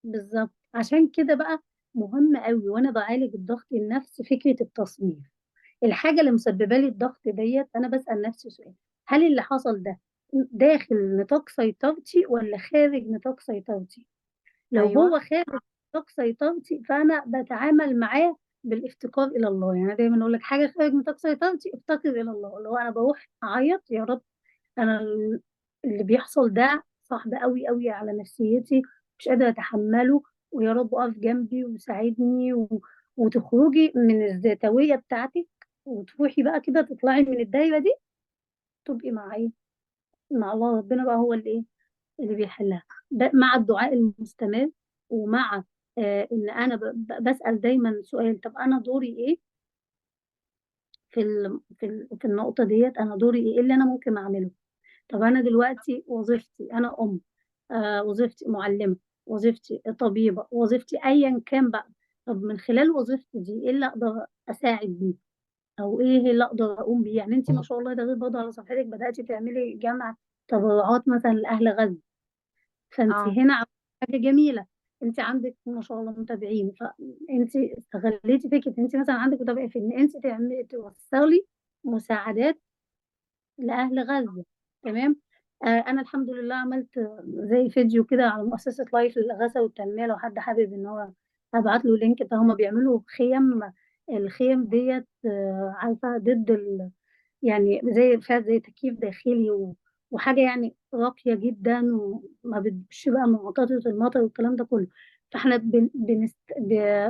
بالظبط، عشان كده بقى مهم قوي وانا بعالج الضغط النفسي فكره التصنيف. الحاجه اللي مسببه لي الضغط ديت انا بسال نفسي سؤال: هل اللي حصل ده داخل نطاق سيطرتي ولا خارج نطاق سيطرتي؟ لو ايوه. هو خارج نطاق سيطرتي فانا بتعامل معاه بالافتقار الى الله. يعني انا دايما اقول لك حاجه خارج نطاق سيطرتي افتقر الى الله، اللي هو انا بروح اعيط: يا رب انا اللي بيحصل ده صعب قوي قوي على نفسيتي، مش قادره اتحمله، ويا رب اقف جنبي وساعدني وتخرجي من الذاتويه بتاعتك، وتروحي بقى كده تطلعي من الدايره دي، تبقي مع ايه؟ مع الله. ربنا بقى هو اللي ايه، اللي بيحلها. مع الدعاء المستمر، ومع ان انا بسأل دايما سؤال: طب انا دوري ايه في النقطة ديت؟ انا دوري ايه؟ إيه اللي انا ممكن اعمله؟ طب انا دلوقتي وظيفتي انا ام، وظيفتي معلمة، وظيفتي طبيبة، وظيفتي ايا كان بقى. طب من خلال وظيفتي دي ايه اللي اقدر اساعد بيه؟ او ايه اللي اقدر اقوم بيه؟ يعني انت ما شاء الله، ده غير برضه على صفحتك بدأتي تعملي جمع تبرعات مثلا لاهل غزة. فانت اه. هنا عملتي حاجه جميله. انت عندك ما شاء الله متابعين، فانت استغليتي فكره انت مثلا عندك متابعين في ان انت تعملي توصلي مساعدات لاهل غزه. تمام. انا الحمد لله عملت زي فيديو كده على مؤسسه لايف للغزه والتنميه، لو حد حابب ان هو ابعت له لينك. فهم بيعملوا خيم. الخيم ديت عارفه ضد يعني زي فيها زي تكييف داخلي وحاجة يعني راقية جدا، وما بتجيبش بقى من عطارة المطر والكلام ده كله. فاحنا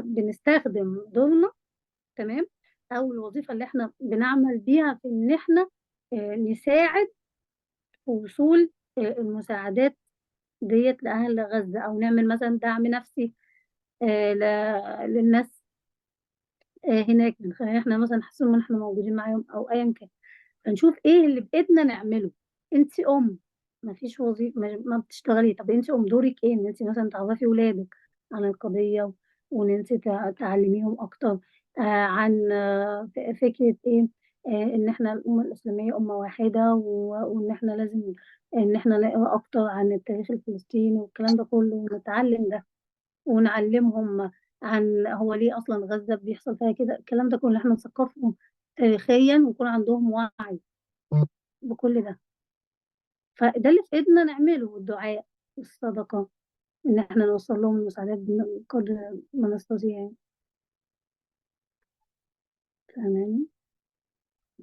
بنستخدم دورنا. تمام. أو الوظيفة اللي احنا بنعمل بيها في إن احنا نساعد في وصول المساعدات ديت لأهل غزة، أو نعمل مثلا دعم نفسي للناس هناك، من خلال احنا مثلا نحس ان احنا موجودين معاهم او ايا كان. فنشوف ايه اللي بايدنا نعمله. انت ما فيش وظيفه، ما بتشتغلي. طب انت دورك ايه؟ ان انت مثلا تعرفي ولادك عن القضيه، وان انت تعلميهم اكتر عن فكره ايه، ان احنا الامه الاسلاميه امه واحده، وان احنا لازم ان احنا نقرا اكتر عن التاريخ الفلسطيني والكلام ده كله، ونتعلم ده، ونعلمهم عن هو ليه اصلا غزه بيحصل فيها كده. الكلام ده كله احنا نثقفهم تاريخيا، ويكون عندهم وعي بكل ده. فده اللي في ايدنا نعمله: الدعاء، الصدقه، ان احنا نوصل لهم المساعدات بقدر ما نستطيع يعني. فاهماني؟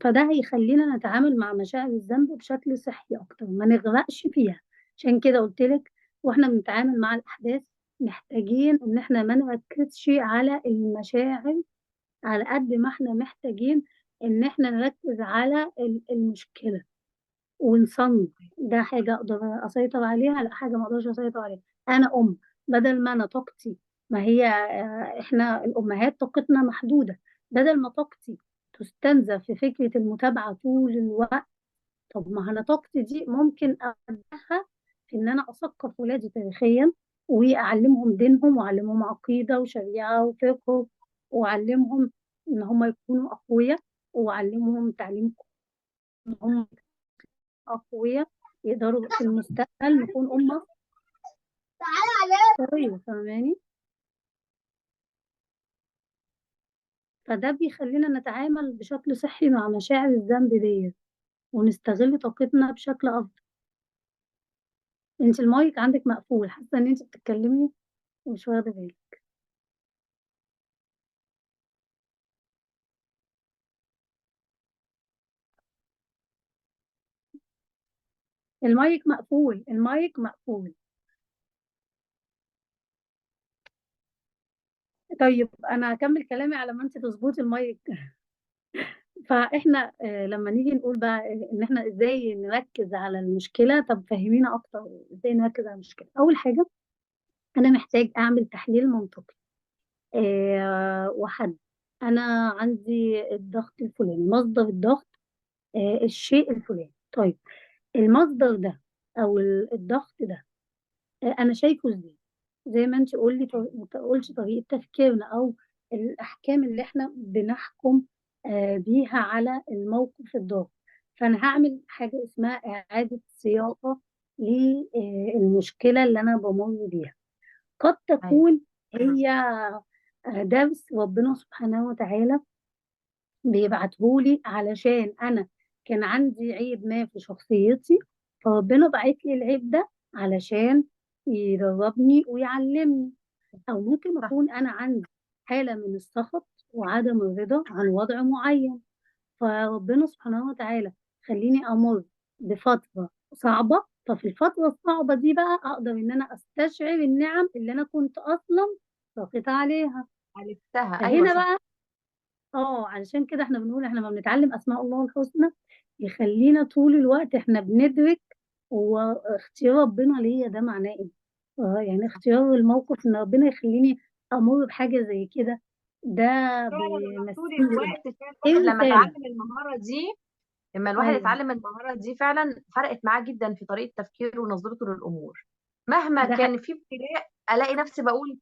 فده هيخلينا نتعامل مع مشاعر الذنب بشكل صحي اكتر، ما نغرقش فيها. عشان كده قلت لك، واحنا بنتعامل مع الاحداث محتاجين ان احنا ما نركزش على المشاعر على قد ما احنا محتاجين ان احنا نركز على المشكلة ونصنف: ده حاجة اقدر اسيطر عليها، لا حاجة ما اقدرش اسيطر عليها. انا بدل ما انا طاقتي، ما هي احنا الامهات طاقتنا محدودة، بدل ما طاقتي تستنزف في فكرة المتابعة طول الوقت، طب ما انا طاقتي دي ممكن ادخلها في ان انا اثقف ولادي تاريخيا، واعلمهم دينهم، واعلمهم عقيده وشريعه وفقه، واعلمهم ان هم يكونوا اقوياء، واعلمهم تعليم ان هم اقوياء، يقدروا في المستقبل نكون امه قويه. فاهماني؟ فده بيخلينا نتعامل بشكل صحي مع مشاعر الذنب ديت، ونستغل طاقتنا بشكل افضل. انت المايك عندك مقفول، حاسه ان انت بتتكلمي ومش واخده بالك. المايك مقفول، المايك مقفول. طيب انا هكمل كلامي على ما انت تظبطي المايك. فاحنا لما نيجي نقول بقى ان احنا ازاي نركز على المشكله، طب فهمينا اكتر ازاي نركز على المشكله. اول حاجه انا محتاج اعمل تحليل منطقي، وحد انا عندي الضغط الفلاني، مصدر الضغط الشيء الفلاني. طيب المصدر ده او الضغط ده انا شايفه ازاي؟ زي ما انت قلتي طريقه تفكيرنا او الاحكام اللي احنا بنحكم بيها على الموقف الضغط. فانا هعمل حاجه اسمها اعاده صياغه للمشكله اللي انا بمر بيها. قد ايوه. تكون هي درس ربنا سبحانه وتعالى بيبعتهولي علشان انا كان عندي عيب ما في شخصيتي، فربنا بعت لي العيب ده علشان يدربني ويعلمني. او ممكن صح. اكون انا عندي حالة من السخط وعدم الرضا عن وضع معين، فربنا سبحانه وتعالى خليني امر بفترة صعبة، ففي الفترة الصعبة دي بقى اقدر ان انا استشعر النعم اللي انا كنت اصلا ساقطة عليها. عرفتها، ايوه فهنا صح. بقى علشان كده احنا بنقول احنا لما بنتعلم اسماء الله الحسنى يخلينا طول الوقت احنا بندرك هو اختيار ربنا ليا ده معناه ايه. يعني اختيار الموقف ان ربنا يخليني امر بحاجه زي كده، ده فعلا انا بيمثل طول لي الوقت فعلا ايه الواحد لما الرساله. اتعلم المهاره دي، لما الواحد ايوه اتعلم المهاره دي فعلا فرقت معاه جدا في طريقه تفكيره ونظرته للامور. مهما ده حقيقي. كان في ابتلاء الاقي نفسي بقول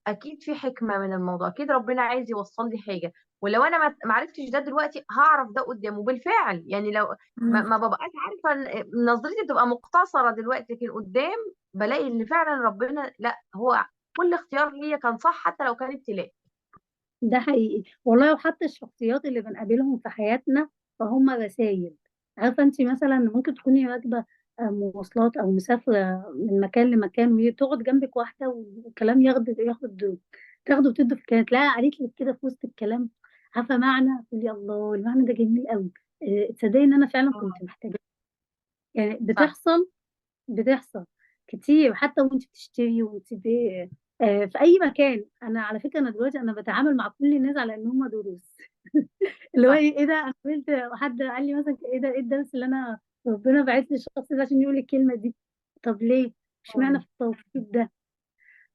اكيد في حكمه من الموضوع، اكيد ربنا عايز يوصل لي حاجه، ولو انا ما عرفتش ده دلوقتي هعرف ده قدام. وبالفعل يعني لو ما ببقاش عارفه نظرتي بتبقى مقتصره دلوقتي، لكن قدام بلاقي ان فعلا ربنا لا، هو كل اختيار ليا كان صح حتى لو كان ابتلاء. ده حقيقي والله. وحتى الشخصيات اللي بنقابلهم في حياتنا فهم رسائل. عارفة انت مثلا ممكن تكوني راكبة مواصلات او مسافرة من مكان لمكان، وهي تقعد جنبك واحدة والكلام تاخده وتدوا في الكلام، تلاقيها قالت لك كده في وسط الكلام عارفة معنى، تقولي الله المعنى ده جميل قوي. تصدقي ان انا فعلا كنت اه محتاجة. يعني صح. بتحصل كتير حتى وانت بتشتري وانت في اي مكان. انا على فكره انا دلوقتي انا بتعامل مع كل الناس على ان هم دروس. اللي هو صح. ايه ده، انا قلت حد قال لي مثلا ايه ده، ايه الدرس اللي انا ربنا بعت لي الشخص ده عشان يقول لي الكلمه دي. طب ليه اشمعنى مم. في التوقيت ده؟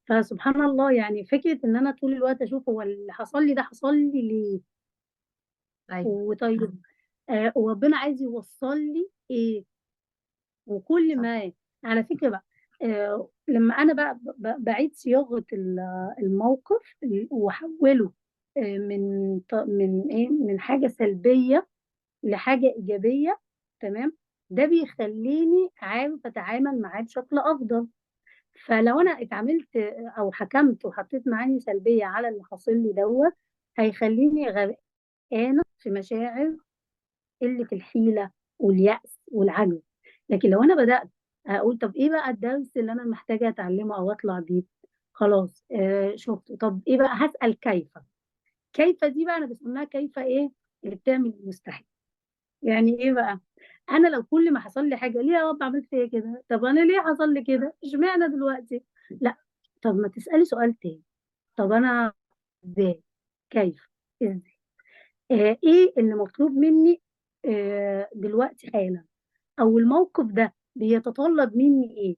فسبحان الله، يعني فكره ان انا طول الوقت اشوف هو اللي حصل لي ده حصل لي ليه. ايوه. وطيب وربنا عايز يوصل لي ايه. وكل صح. ما على فكرة بقى لما أنا بقى بعيد صياغة الموقف وأحوله من إيه، من حاجة سلبية لحاجة إيجابية. تمام. ده بيخليني عارف أتعامل معاه بشكل أفضل. فلو أنا اتعاملت أو حكمت وحطيت معاني سلبية على اللي حاصل لي هيخليني غرقانة في مشاعر قلة الحيلة واليأس والعجز. لكن لو أنا بدأت أقول طب إيه بقى الدرس اللي أنا محتاجة أتعلمه أو أطلع بيه، خلاص شفت، طب إيه بقى، هسأل كيف دي بقى أنا بسميها كيف إيه اللي بتعمل المستحيل. يعني إيه بقى؟ أنا لو كل ما حصل لي حاجة ليه يا رب عملت فيا كده، طب أنا ليه حصل لي كده، إشمعنى دلوقتي؟ لا، طب ما تسألي سؤال تاني. طب أنا إزاي، كيف، إزاي، إيه اللي مطلوب مني دلوقتي حالا، او الموقف ده بيتطلب مني ايه.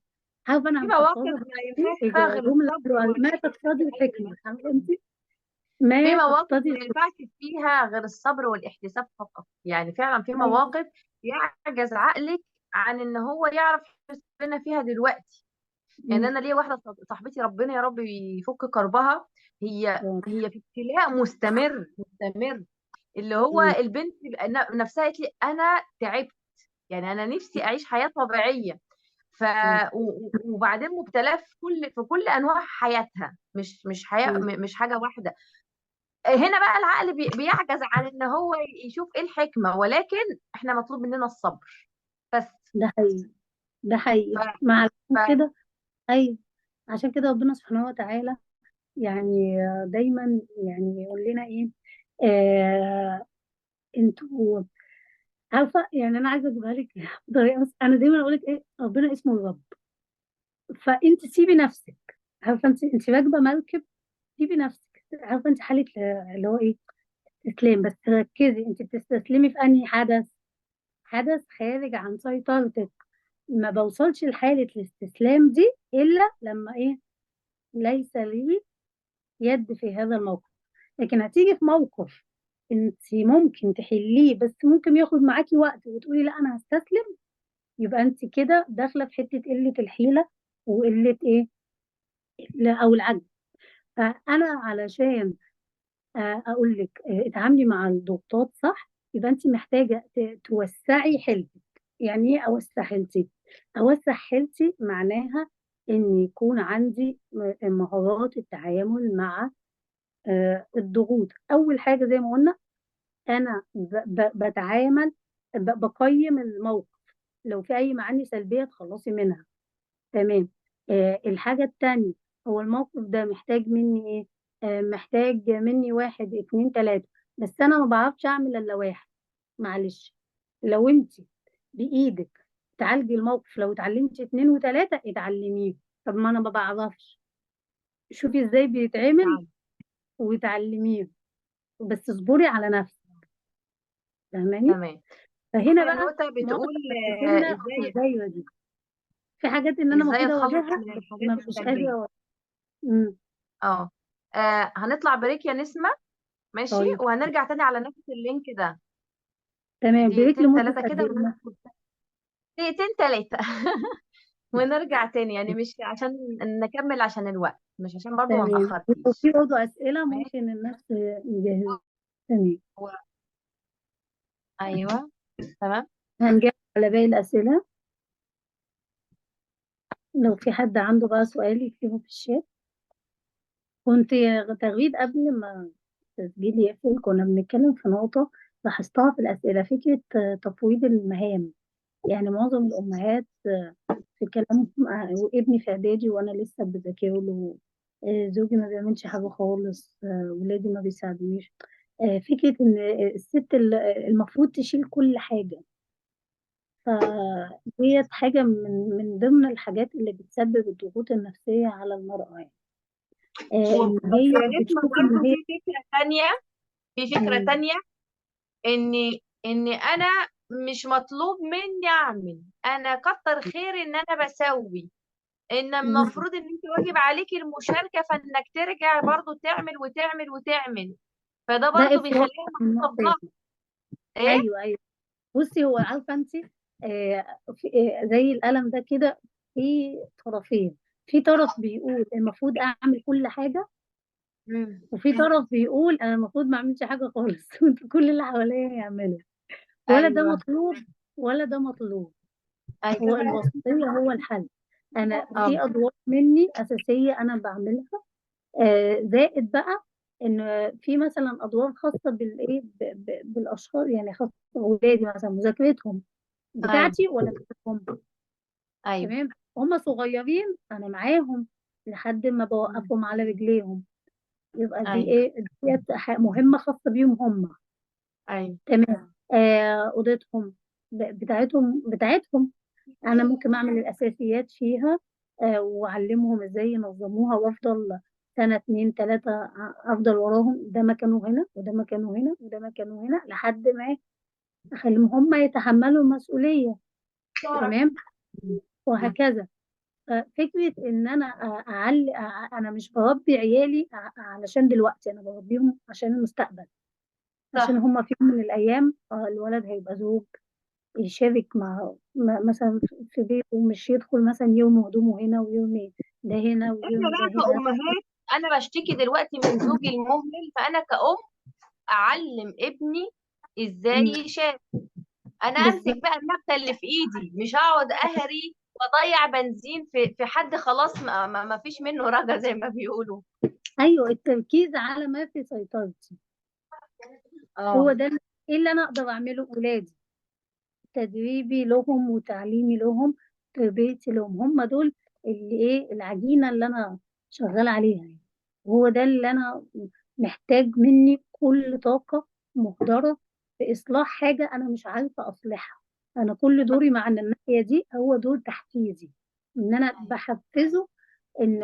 عارفه انا في مواقف محفظه ما ينفعش فيها غير الجمله الصبر ما تقتضي والاحتساب. الحكمه، عارفه انت، في ما مواقف تقتضي ما ينفعش فيها غير الصبر والاحتساب فقط، يعني فعلا في ايوه. مواقف يعجز عقلك عن ان هو يعرف يستنى فيها دلوقتي. يعني أمم، انا ليا واحده صاحبتي ربنا يا رب يفك كربها، هي في ابتلاء مستمر مستمر، اللي هو أمم، البنت نفسها قالت لي انا تعبت، يعني انا نفسي اعيش حياه طبيعيه. ف أمم، وبعدين مبتلاه في كل انواع حياتها، مش حياه، أمم، مش حاجه واحده. هنا بقى العقل بيعجز عن ان هو يشوف ايه الحكمة، ولكن احنا مطلوب مننا الصبر بس. ده حقيقي، ده ف... حقيقي مع ف... كده. ايوه، عشان كده ربنا سبحانه وتعالى يعني دايما يعني يقول لنا ايه، انتوا عارفه، يعني انا عايزه اجيبها لك بطريقه، بس انا دايما اقول لك ايه، ربنا اسمه الرب. فانت سيبي نفسك، عارفه انت راكبه مركب، سيبي نفسك، عارفه انت حاله اللي هو ايه، استسلام. بس ركزي، انت بتستسلمي في انهي حدث؟ حدث خارج عن سيطرتك. ما بوصلش لحاله الاستسلام دي الا لما ايه، ليس لي يد في هذا الموقف. لكن هتيجي في موقف انت ممكن تحليه، بس ممكن ياخد معاكي وقت وتقولي لا انا هستسلم، يبقى انت كده داخله في حته قله الحيله وقله ايه، لا او العجز. فانا علشان اقول لك اتعاملي مع الضغوطات صح، يبقى انت محتاجه توسعي حيلتك. يعني ايه اوسع حيلتي؟ اوسع حيلتي معناها ان يكون عندي مهارات التعامل مع الضغوط. اول حاجه زي ما قلنا، انا بتعامل، بقيم الموقف، لو في اي معاني سلبيه تخلصي منها. تمام. الحاجه التانية، هو الموقف ده محتاج مني ايه؟ محتاج مني واحد اتنين تلاته، بس انا ما بعرفش اعمل الا واحد. معلش، لو انت بايدك تعالجي الموقف، لو اتعلمتي اتنين وتلاته اتعلميه. طب ما انا ما بعرفش، شوفي ازاي بيتعمل نعم. وتعلميه، بس اصبري على نفسك. فاهماني؟ تمام. في فهنا بقى بنوتة معظم بتقول مشاكلنا في ازاي الدايره دي. في حاجات ان انا ازاي المفروض اتخلص اواجهها من بس الحاجات ما مش السلبية. قادره أمم. اه. هنطلع بريك يا نسمة، ماشي، طيب وهنرجع تاني على نفس اللينك ده. تمام، بريك دقيقتين لمده ثلاثة قد كده ايه وناخد. دقيقتين ثلاثة ونرجع تاني، يعني مش عشان نكمل عشان الوقت، مش عشان برضو ما تمام، لو نأخركيش. في برضه اسئله ماشي. ممكن الناس نجهز. تمام، هو- ايوه. تمام. هنجاوب على باقي الاسئله. لو في حد عنده بقى سؤال يكتبه في الشات. كنت يا تغريد قبل ما التسجيل يقفل كنا بنتكلم في نقطه لاحظتها في الاسئله، فكره تفويض المهام. يعني معظم الامهات في كلام وابني في اعدادي وانا لسه بذاكر له، زوجي ما بيعملش حاجه خالص، ولادي ما بيساعدونيش. فكره ان الست المفروض تشيل كل حاجه، فديت حاجه من ضمن الحاجات اللي بتسبب الضغوط النفسيه على المراه يعني. ان بس هي يا نسمة بتشوف ان برضو هي في فكرة مم. تانية، ان انا مش مطلوب مني اعمل، انا كتر خير ان انا بسوي، ان مم. المفروض ان انت واجب عليكي المشاركة، فانك ترجع برضو تعمل وتعمل وتعمل، فده ده برضو افراط بيخليها من محطوطة نوع في ضغط. تاني. ايه. ايوه ايوه، بصي هو عارفه انت زي القلم ده كده، في طرفين. في طرف بيقول المفروض اعمل كل حاجه، مم. وفي طرف بيقول انا المفروض ما اعملش حاجه خالص وانتوا كل اللي حواليا يعملوا. ولا ده ايوه. مطلوب ولا ده مطلوب. هو ايوه. الوسطيه هو الحل. انا اه. في ادوار مني اساسيه انا بعملها، زائد بقى ان في مثلا ادوار خاصه بالايه بالاشخاص، يعني خاصه باولادي مثلا مذاكرتهم ايوه. بتاعتي ولا بتاعتهم. ايوه. تمام، هم صغيرين انا معاهم لحد ما مم. بوقفهم على رجليهم، يبقى دي ايوه. ايه، ديت مهمه خاصه بيهم هم. ايوه. تمام. اوضتهم بتاعتهم انا ممكن اعمل الاساسيات فيها، واعلمهم ازاي ينظموها، وافضل سنه اتنين تلاته افضل وراهم، ده مكانه هنا وده مكانه هنا وده مكانه هنا، لحد ما اخليهم هم يتحملوا المسؤوليه. تمام، مم. وهكذا. فكرة إن أنا أعلي، أنا مش بربي عيالي علشان دلوقتي، أنا بربيهم عشان المستقبل. عشان صح. هما في يوم من الأيام الولد هيبقى زوج، يشارك مع مثلا في بيته، مش يدخل مثلا يوم هدومه هنا ويوم ده هنا احنا ويوم ده بقى هنا. كأمهات، انا بشتكي دلوقتي من زوجي المهمل، فانا كأم اعلم ابني ازاي مم. يشارك. انا امسك بالظبط. بقى النبته اللي في ايدي، مش هقعد اهري واضيع بنزين في حد خلاص ما فيش منه رجا زي ما بيقولوا. ايوه، التركيز على ما في سيطرتي. هو اه. ده ايه اللي انا اقدر اعمله. ولادي، تدريبي لهم وتعليمي لهم، تربيتي لهم، هم دول اللي ايه العجينة اللي انا شغالة عليها يعني. هو ده اللي انا محتاج مني كل طاقة مهدرة في اصلاح حاجة انا مش عارفة اصلحها. انا كل دوري مع الناحية دي هو دور تحفيزي، ان انا بحفزه ان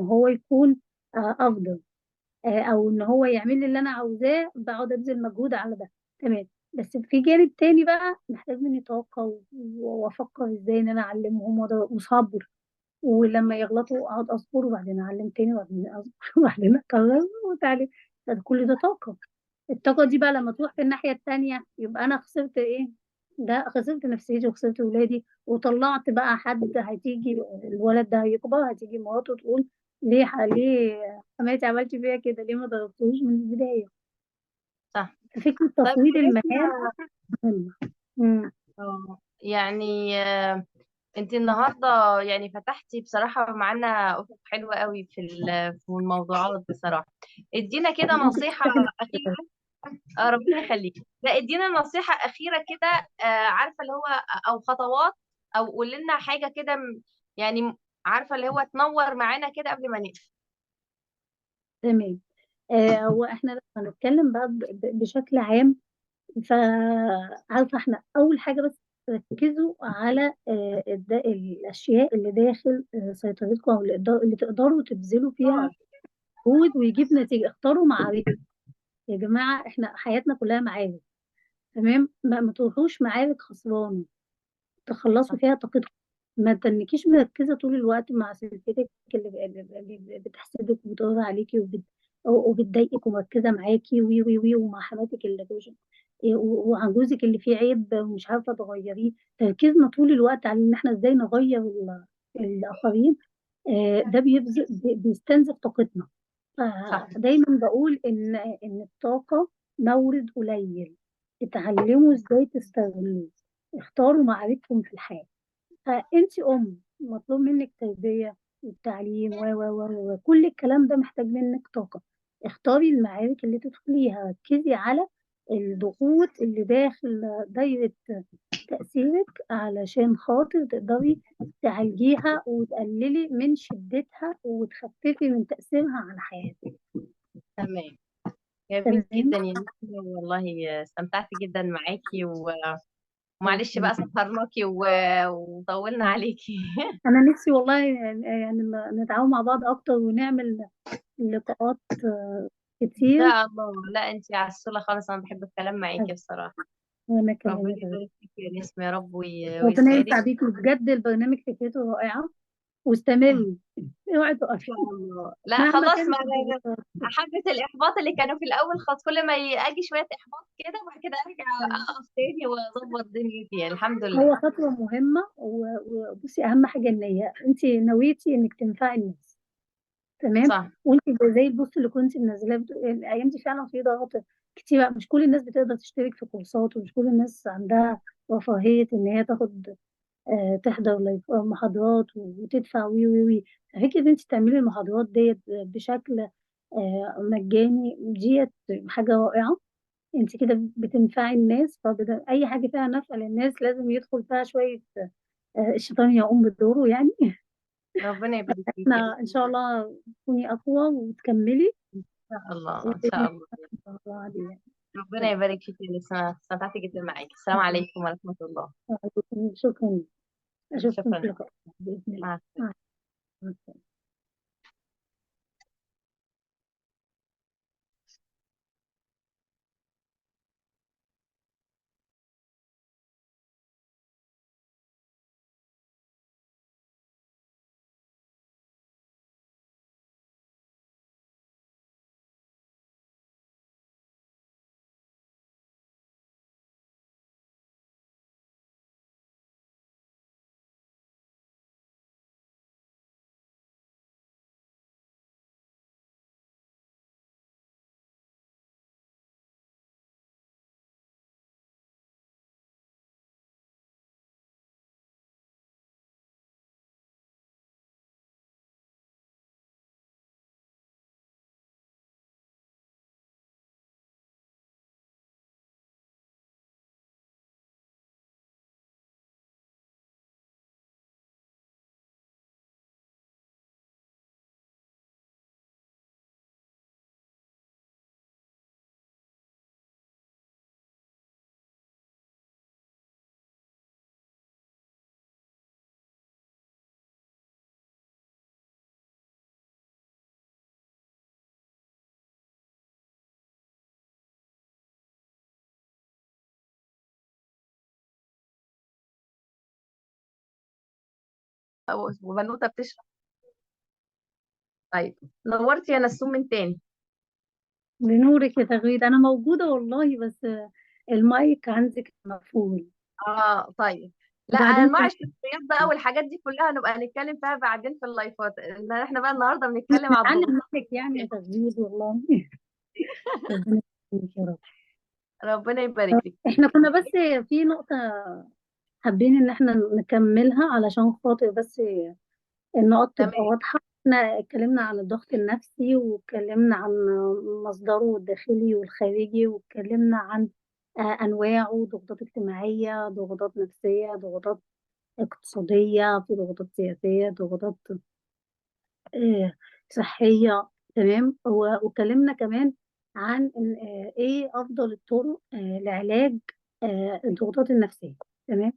هو يكون افضل، او ان هو يعمل لي اللي انا عاوزاه، بقعد ابذل مجهود على ده. تمام. بس في جانب تاني بقى محتاج مني طاقة وافكر ازاي ان انا اعلمهم وصبر. ولما يغلطوا اقعد اصبر وبعدين اعلم تاني وبعدين اصبر وبعدين اكرر وتعلم. كل ده طاقة. الطاقة دي بقى لما تروح في الناحية التانية يبقى انا خسرت ايه؟ ده خسرت نفسيتي وخسرت ولادي، وطلعت بقى حد هتيجي، الولد ده هيكبر هتيجي مراته تقول ليه حماتي عملتي فيها كده، ليه ما ضربتوش من البداية. صح. ففكرة طيب تطوير المهام خلينا. مهمة. مم. يعني انت النهارده يعني فتحتي بصراحة معانا أفق حلوة قوي في الموضوعات بصراحة. ادينا كده انت نصيحة بتستخدم أخيرة. ربنا يخليك. لا، ادينا نصيحة أخيرة كده، عارفة اللي هو، أو خطوات، أو قولي لنا حاجة كده يعني عارفة اللي هو تنور معانا كده قبل ما نقفل. تمام. واحنا لما هنتكلم بقى بشكل عام، فعارفة احنا أول حاجة بس ركزوا على الأشياء اللي داخل سيطرتكم، أو اللي تقدروا تبذلوا اه. فيها جهد ويجيب نتيجة. اختاروا معارك. يا جماعة احنا حياتنا كلها معارك. تمام. ما تروحوش معارك خسرانة تخلصوا صح. فيها طاقتكم. ما تنكيش مركزة طول الوقت مع سلفتك اللي بتحسدك وبتغير عليكي وبتضايقك ومركزة معاكي وي وي وي، ومع حماتك وعن جوزك اللي فيه عيب ومش عارفة تغيريه. تركيزنا طول الوقت على ان احنا ازاي نغير الآخرين، ده بيستنزف طاقتنا. صح. فدايما بقول ان الطاقة مورد قليل، اتعلموا ازاي تستغلوه. اختاروا معارككم في الحياة. فانت مطلوب منك تربية والتعليم وكل الكلام ده محتاج منك طاقة. اختاري المعارك اللي تدخليها، ركزي على الضغوط اللي داخل دايرة تأثيرك علشان خاطر تقدري تعالجيها وتقللي من شدتها وتخففي من تأثيرها على حياتك. تمام. جميل تمام. جدا يا نسمة، والله استمتعت جدا معاكي، ومعلش شكراً. بقى سهرناكي وطولنا عليكي. أنا نفسي والله يعني نتعاون مع بعض أكتر ونعمل لقاءات ان كتير. شاء الله. لا، انتي عسولة خالص، انا بحب الكلام معاكي بصراحة. وأنا كمان ربنا يا غالي. يبارك فيك يا نسمة يا رب، ربنا ينفع ويسعدك. بيكي بجد، البرنامج فكرته رائعة. ان واستمري، اوعي شاء تقفي الله. لا مهما خلاص، ما كانت الضغوطات. حبة الإحباط اللي كانوا في الأول خلاص، كل ما أجي شوية إحباط كده وبعد كده أرجع أقف تاني وأظبط دنيتي، يعني الحمد لله. هو خطوة مهمة وبصي أهم حاجة النية. أنت نويتي إنك تنفعي الناس. تمام. صح. وأنت زي البوست اللي كنت منزلاه الأيام دي فعلا في ضغط كتير. مش كل الناس بتقدر تشترك في كورسات، ومش كل الناس عندها رفاهية إن هي تاخد تحضر محاضرات وتدفع وي وي وي. فكرة إن أنت تعملي المحاضرات ديت بشكل مجاني ديت حاجة رائعة. أنت كده بتنفعي الناس. أي حاجة فيها نفع للناس لازم يدخل فيها شوية الشيطان يقوم بدوره يعني. ربنا يبارك فيك يا احنا إن نسمة. شاء الله تكوني أقوى وتكملي إن شاء الله، إن شاء والدنيا الله. إن شاء الله عادية. ربنا يبارك فيك يا نسمة، استمتعت جدا معاكي. السلام عليكم ورحمة الله. شكرا. أشوفكم في شكرا. لقاء بإذن الله. مع مع السلامة. وبنوته بتشرح. طيب، نورتي يا نسوم من تاني. بنورك يا تغريد، انا موجوده والله، بس المايك عندك مقفول. اه طيب. لا، وبعدين انواع كمان الشخصيات بقى والحاجات دي كلها نبقى نتكلم فيها بعدين في اللايفات، إن احنا بقى النهارده بنتكلم على نتعلم الضغوطات. منك يعني يا تغريد والله. ربنا يخليك يا رب. ربنا يبارك لك احنا فيك. كنا بس في نقطه حابين ان احنا نكملها علشان خاطر بس النقط تمام. تبقى واضحه. احنا اتكلمنا عن الضغط النفسي، واتكلمنا عن مصدره الداخلي والخارجي، واتكلمنا عن انواعه: ضغوطات اجتماعيه، ضغوطات نفسيه، ضغوطات اقتصاديه، في ضغوطات سياسيه، ضغوطات آه، صحية. تمام. واتكلمنا كمان عن ايه افضل الطرق لعلاج الضغوطات النفسية. تمام.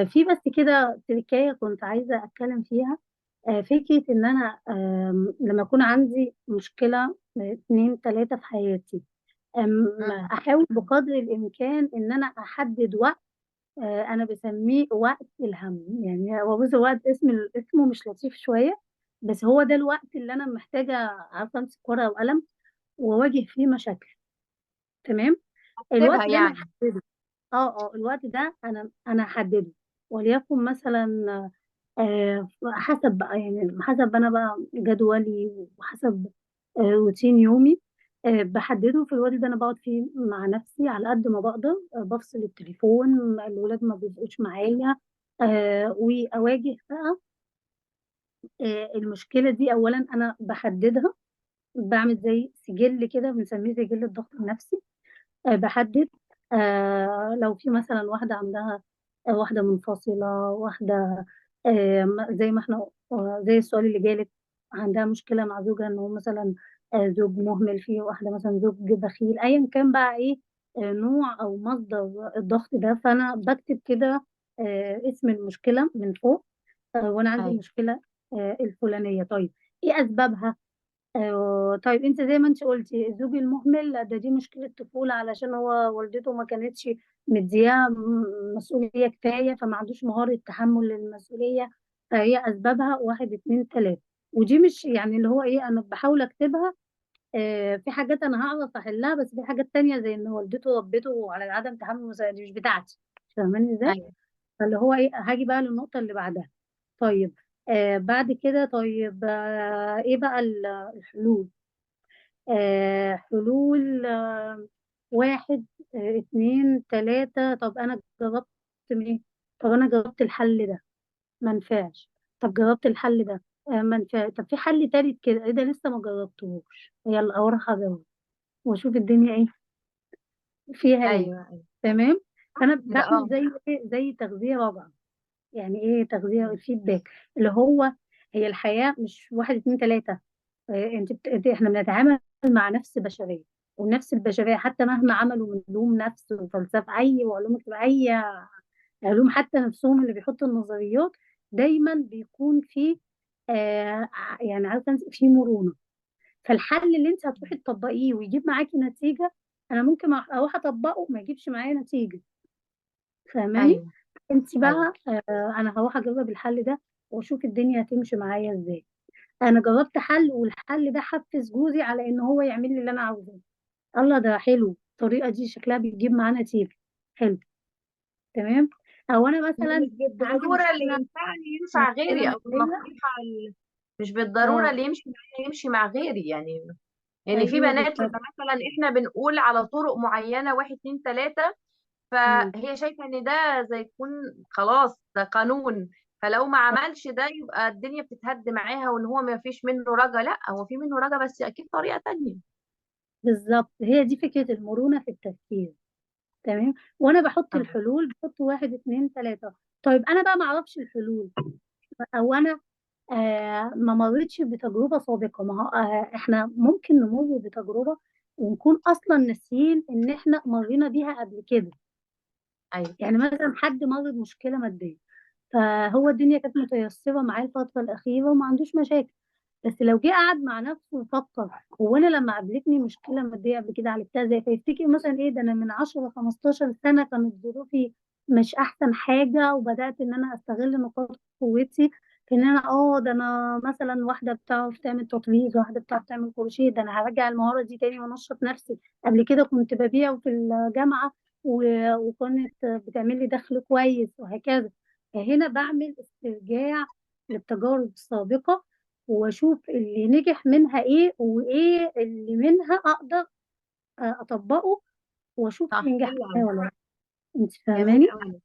في بس كده تركية كنت عايزة اتكلم فيها. فكرة ان انا لما يكون عندي مشكلة اتنين تلاتة في حياتي، مم. احاول بقدر الامكان ان انا احدد وقت انا بسميه وقت الهم. يعني هو بص، وقت اسمه مش لطيف شويه، بس هو ده الوقت اللي انا محتاجه عارفه امسك ورقه وقلم واواجه فيه مشاكل. تمام. الوقت اكتبها ده انا يعني. احدده. اه الوقت ده انا احدده. وليكن مثلا حسب بقى، يعني حسب انا بقى جدولي، وحسب روتين يومي. بحدده في الوقت ده انا بقعد فيه مع نفسي على قد ما بقدر. بفصل التليفون، الولاد ما بيبقوش معايا. واواجه بقى المشكله دي. اولا انا بحددها، بعمل زي سجل كده بنسميه سجل الضغط النفسي. بحدد لو في مثلا واحدة عندها واحدة منفصلة، واحدة زي ما احنا زي السؤال اللي جالك، عندها مشكلة مع زوجها ان هو مثلا زوج مهمل فيه، واحدة مثلا زوج بخيل، ايا كان بقى ايه نوع او مصدر الضغط ده. فانا بكتب كده اسم المشكلة من فوق. وانا عندي ايوه. المشكلة الفلانية. طيب ايه اسبابها؟ طيب انت زي ما انت قلتي الزوج المهمل دي مشكلة طفولة، علشان هو والدته ما كانتش مدياه مسؤولية كفاية، فما عندوش مهارة تحمل للمسؤولية. فهي أسبابها واحد اتنين تلاتة. ودي مش يعني اللي هو ايه، أنا بحاول أكتبها. في حاجات أنا هعرف أحلها، بس في حاجات تانية زي إن والدته ربته على عدم تحمل المسؤولية، دي مش بتاعتي. فاهماني ازاي؟ ايوه. فاللي هو ايه، هاجي بقى للنقطة اللي بعدها. طيب بعد كده، طيب ايه بقى الحلول؟ حلول واحد اتنين تلاتة. طب أنا جربت ايه؟ طب أنا جربت الحل ده ما نفعش. طب جربت الحل ده ما نفعش. طب في حل تالت كده، ايه ده لسه ما جربتهوش، يلا أروح أجرب وأشوف الدنيا ايه فيها ايه. ايوه. ايوه تمام. فأنا كده. بعمل زي ايه، زي تغذية رابعة. يعني ايه تغذية فيدباك؟ اللي هو هي الحياة مش واحد اتنين تلاتة. احنا بنتعامل مع نفس بشريه، والنفس البشريه حتى مهما عملوا من علوم نفس وفلسفه اي وعلوم اي علوم، حتى نفسهم اللي بيحطوا النظريات، دايما بيكون في يعني عارفه انت في مرونه. فالحل اللي انت هتروحي تطبقيه ويجيب معاكي نتيجه، انا ممكن اروح اطبقه ما يجيبش معايا نتيجه. فاهماني؟ ايوه. انت ايوه. بقى انا هروح اجرب الحل ده واشوف الدنيا هتمشي معايا ازاي. انا جربت حل، والحل ده حفز جوزي على ان هو يعمل لي اللي انا عاوزاه. الله ده حلو، الطريقه دي شكلها بتجيب معانا نتيجه. حلو. تمام. او انا مثلا مش عندي بالضروره اللي مشكله، ينفعني ينفع مشكله غيري، او ماديه. النصيحه مش بالضروره اه اللي يمشي معايا يمشي مع غيري يعني. يعني في ايوه بنات بالظبط. لما مثلا احنا بنقول على طرق معينه واحد اتنين تلاته، مم. فهي شايفة ان ده زي يكون خلاص ده قانون، فلو ما عملش ده يبقى الدنيا بتتهد معاها، وان هو ما فيش منه رجا. لا، هو في منه رجا بس اكيد طريقة تانية. بالظبط، هي دي فكره المرونه في التفكير. تمام. وانا بحط اه. الحلول، بحط واحد اتنين تلاته. طيب انا بقى ما اعرفش الحلول، او انا ما مريتش بتجربة سابقة. ما هو احنا ممكن نمر بتجربة ونكون اصلا ناسيين ان احنا مرينا بيها قبل كده. ايوه. يعني مثلا حد مر بمشكلة مادية، فهو الدنيا كانت متيسرة معاه الفترة الأخيرة وما عندوش مشاكل. بس لو جه قعد مع نفسه وفكر، هو أنا لما قابلتني مشكلة مادية قبل كده عالجتها ازاي؟ فيفتكر مثلا ايه ده، أنا من 10 15 سنة كانت ظروفي مش أحسن حاجة، وبدأت إن أنا أستغل نقاط قوتي. ان انا ده انا مثلا واحده بتعرف تعمل تطريز، واحده بتعرف تعمل كروشيه، ده انا هرجع المهاره دي تاني وانشط نفسي. قبل كده كنت ببيع في الجامعه وكانت بتعمل لي دخل كويس وهكذا. فهنا بعمل استرجاع للتجارب السابقه، واشوف اللي نجح منها ايه، وايه اللي منها اقدر اطبقه، واشوف صح، هينجح حلو معايا قوي. ولا لا. انت جميل فاهماني؟ قوي.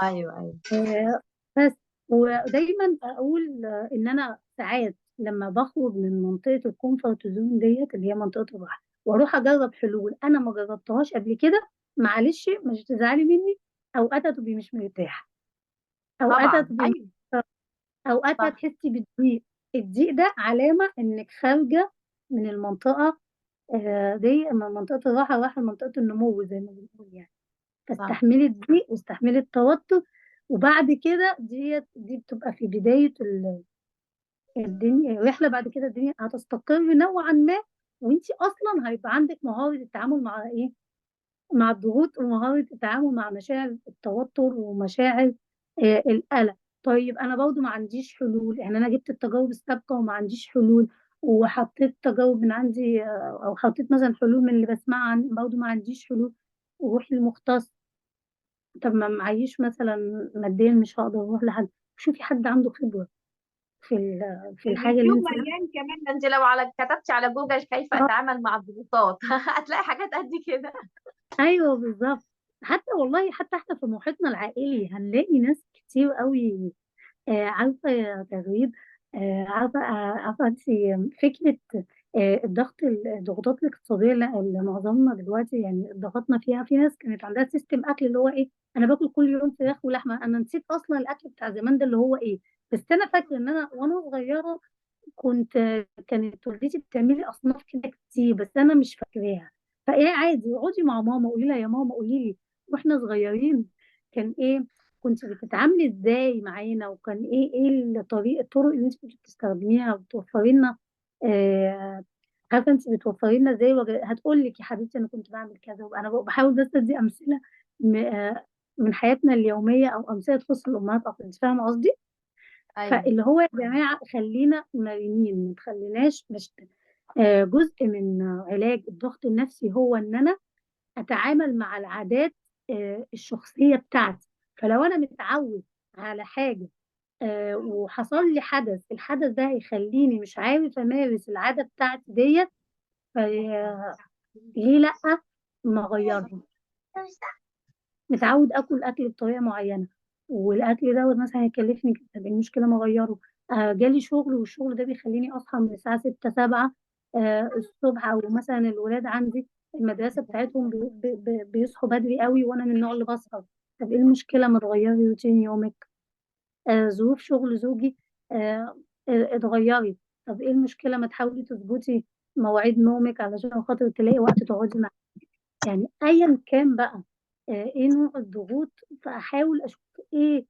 ايوه، ايوه. آه، بس ودايما اقول ان انا ساعات لما بخرج من منطقه الكومفورت زون ديت اللي هي منطقه الراحه، واروح اجرب حلول انا ما جربتهاش قبل كده، معلش مش تزعلي مني، اوقات هتبقي مش مرتاحه، اوقات طبعا، هتبقي ايوه. اوقات صح. هتحسي بالضيق. الضيق ده علامه انك خارجه من المنطقه دي، من منطقه الراحه رايحه لمنطقه النمو زي ما بنقول يعني. صح. فاستحملي الضيق واستحملي التوتر، وبعد كده دي بتبقى في بداية الدنيا الرحلة. بعد كده الدنيا هتستقر نوعا ما، وانتي اصلا هيبقى عندك مهارة التعامل مع ايه، مع الضغوط، ومهارة التعامل مع مشاعر التوتر ومشاعر القلق. طيب انا برضو ما عنديش حلول، يعني انا جبت التجارب السابقة وما عنديش حلول، وحطيت تجارب من عندي او حطيت مثلا حلول من اللي بسمعها برضو ما عنديش حلول، وروحي للمختص. طب ما معيش مثلا ماديا، مش هقدر اروح لحد. شوفي حد عنده خبرة في الحاجة اللي اليوتيوب انت. مليان كمان، ده انت لو كتبتي على جوجل كيف اه اتعامل مع الضغوطات هتلاقي حاجات قد كده. ايوه بالظبط. حتى والله حتى احنا في محيطنا العائلي هنلاقي ناس كتير قوي عارفة يا تغريد، عارفة انت فكرة الضغط، الضغوطات الاقتصادية اللي معظمنا دلوقتي يعني ضغطنا فيها. في ناس كانت عندها سيستم أكل اللي هو إيه، أنا باكل كل يوم فراخ ولحمة، أنا نسيت أصلا الأكل بتاع زمان ده اللي هو إيه. بس أنا فاكرة إن أنا وأنا صغيرة كنت كانت والدتي بتعملي أصناف كده كتير، بس أنا مش فاكراها. فإيه عادي اقعدي مع ماما قولي لها يا ماما قولي لي واحنا صغيرين كان إيه، كنت بتتعاملي ازاي معانا، وكان ايه الطرق اللي انت كنت بتستخدميها وبتوفري لنا عارفه انت بتوفري لنا ازاي. هتقول لك يا حبيبتي انا كنت بعمل كذا. وانا بحاول بس ادي امثله من حياتنا اليوميه، او امثله تخص الامهات اكتر. انت فاهمه قصدي؟ ايوه. فاللي هو يا جماعه خلينا مرنين، ما تخليناش جزء من علاج الضغط النفسي هو ان انا اتعامل مع العادات الشخصيه بتاعتي. فلو انا متعود على حاجه وحصل لي حدث، الحدث ده هيخليني مش عارف امارس العاده بتاعتي ديت، ليه لا ما اغيرها. متعود اكل اكل بطريقه معينه، والاكل دوت مثلا هيكلفني كده، طب إيه المشكله ما اغيره. جالي شغل والشغل ده بيخليني اصحى من الساعه 6 7 الصبح، او مثلا الولاد عندي المدرسه بتاعتهم بيصحوا بدري قوي، وانا من النوع اللي بسهر. طب ايه المشكله ما تغيري روتين يومك. ظروف شغل زوجي آه، اتغيري. طب ايه المشكله ما تحاولي تظبطي مواعيد نومك علشان خاطر تلاقي وقت تقعدي مع، يعني ايا كان بقى ايه نوع الضغوط. فاحاول اشوف ايه